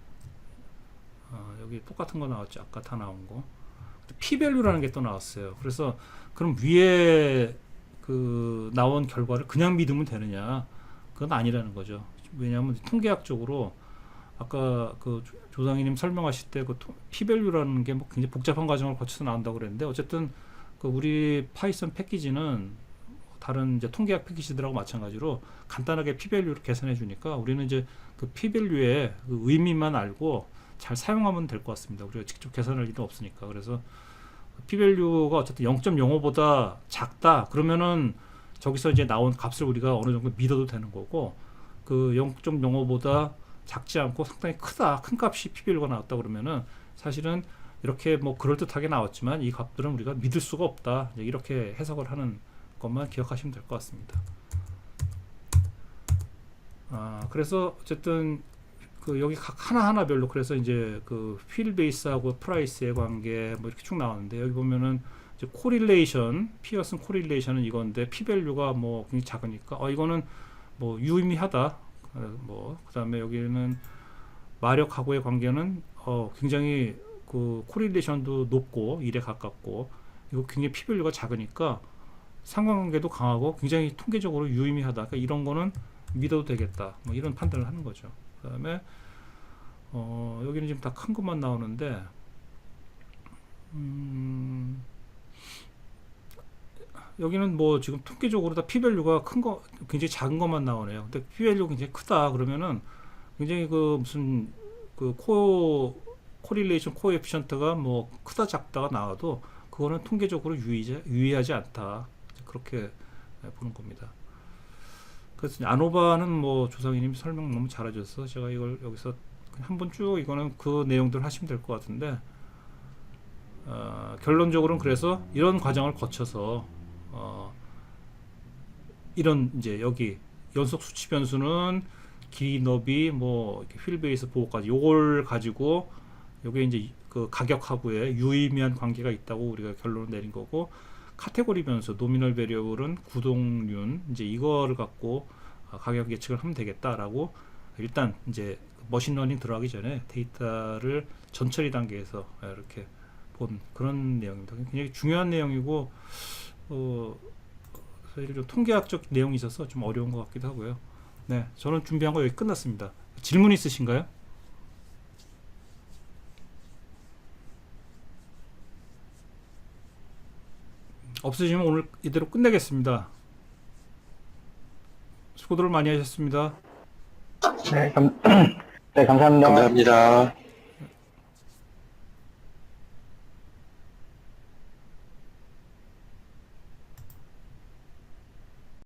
여기 똑같은 거 나왔죠. 아까 다 나온 거. P-밸류라는 게 또 나왔어요. 그래서 그럼 위에 그 나온 결과를 그냥 믿으면 되느냐? 그건 아니라는 거죠. 왜냐하면 통계학적으로 아까 그 조상희님 설명하실 때 그 P-밸류라는 게 뭐 굉장히 복잡한 과정을 거쳐서 나온다고 그랬는데, 어쨌든 그 우리 파이썬 패키지는 다른 이제 통계학 패키지들하고 마찬가지로 간단하게 P-밸류를 계산해 주니까 우리는 이제 그 P-밸류의 그 의미만 알고 잘 사용하면 될 것 같습니다. 우리가 직접 계산할 일은 없으니까. 그래서 P-밸류가 어쨌든 0.05보다 작다 그러면은 저기서 이제 나온 값을 우리가 어느 정도 믿어도 되는 거고, 그 0.05보다 작지 않고 상당히 큰 값이 P-밸류가 나왔다 그러면은 사실은 이렇게 뭐 그럴듯하게 나왔지만 이 값들은 우리가 믿을 수가 없다, 이렇게 해석을 하는 것만 기억하시면 될 것 같습니다. 그래서 어쨌든 그 여기 각 하나하나별로 그래서 이제 그 휠 베이스하고 프라이스의 관계 뭐 이렇게 쭉 나오는데 여기 보면은 이제 코릴레이션, 피어슨 코릴레이션은 이건데 P 밸류가 뭐 굉장히 작으니까 이거는 뭐 유의미하다. 뭐 그다음에 여기는 마력하고의 관계는 굉장히 그 코릴레이션도 높고 1에 가깝고 이거 굉장히 P 밸류가 작으니까 상관관계도 강하고 굉장히 통계적으로 유의미하다. 그러니까 이런 거는 믿어도 되겠다. 뭐 이런 판단을 하는 거죠. 그다음에 여기는 지금 다 큰 것만 나오는데 여기는 뭐 지금 통계적으로 다 P-밸류가 큰 거 굉장히 작은 것만 나오네요. 근데 P-밸류가 굉장히 크다 그러면은 굉장히 그 무슨 그 코릴레이션 코에피션트가 뭐 크다 작다가 나와도 그거는 통계적으로 유의하지 않다. 그렇게 보는 겁니다. 그래서 아노바는 뭐 조상희님이 설명 너무 잘해줘서 제가 이걸 여기서 한번 쭉 이거는 그 내용들 하시면 될 것 같은데 결론적으로는 그래서 이런 과정을 거쳐서 이런 이제 여기 연속 수치 변수는 길이 너비 뭐 휠 베이스 보호까지 요걸 가지고 요게 이제 그 가격하고의 유의미한 관계가 있다고 우리가 결론을 내린 거고 카테고리 변수 노미널 베리어블은 구동륜 이제 이거를 갖고 가격 예측을 하면 되겠다라고 일단 이제 머신러닝 들어가기 전에 데이터를 전처리 단계에서 이렇게 본 그런 내용입니다. 굉장히 중요한 내용이고 사실 좀 통계학적 내용이 있어서 좀 어려운 것 같기도 하고요. 네, 저는 준비한 거 여기 끝났습니다. 질문 있으신가요? 없으시면 오늘 이대로 끝내겠습니다. 수고들 많이 하셨습니다. 네, 네, 감사합니다. 감사합니다.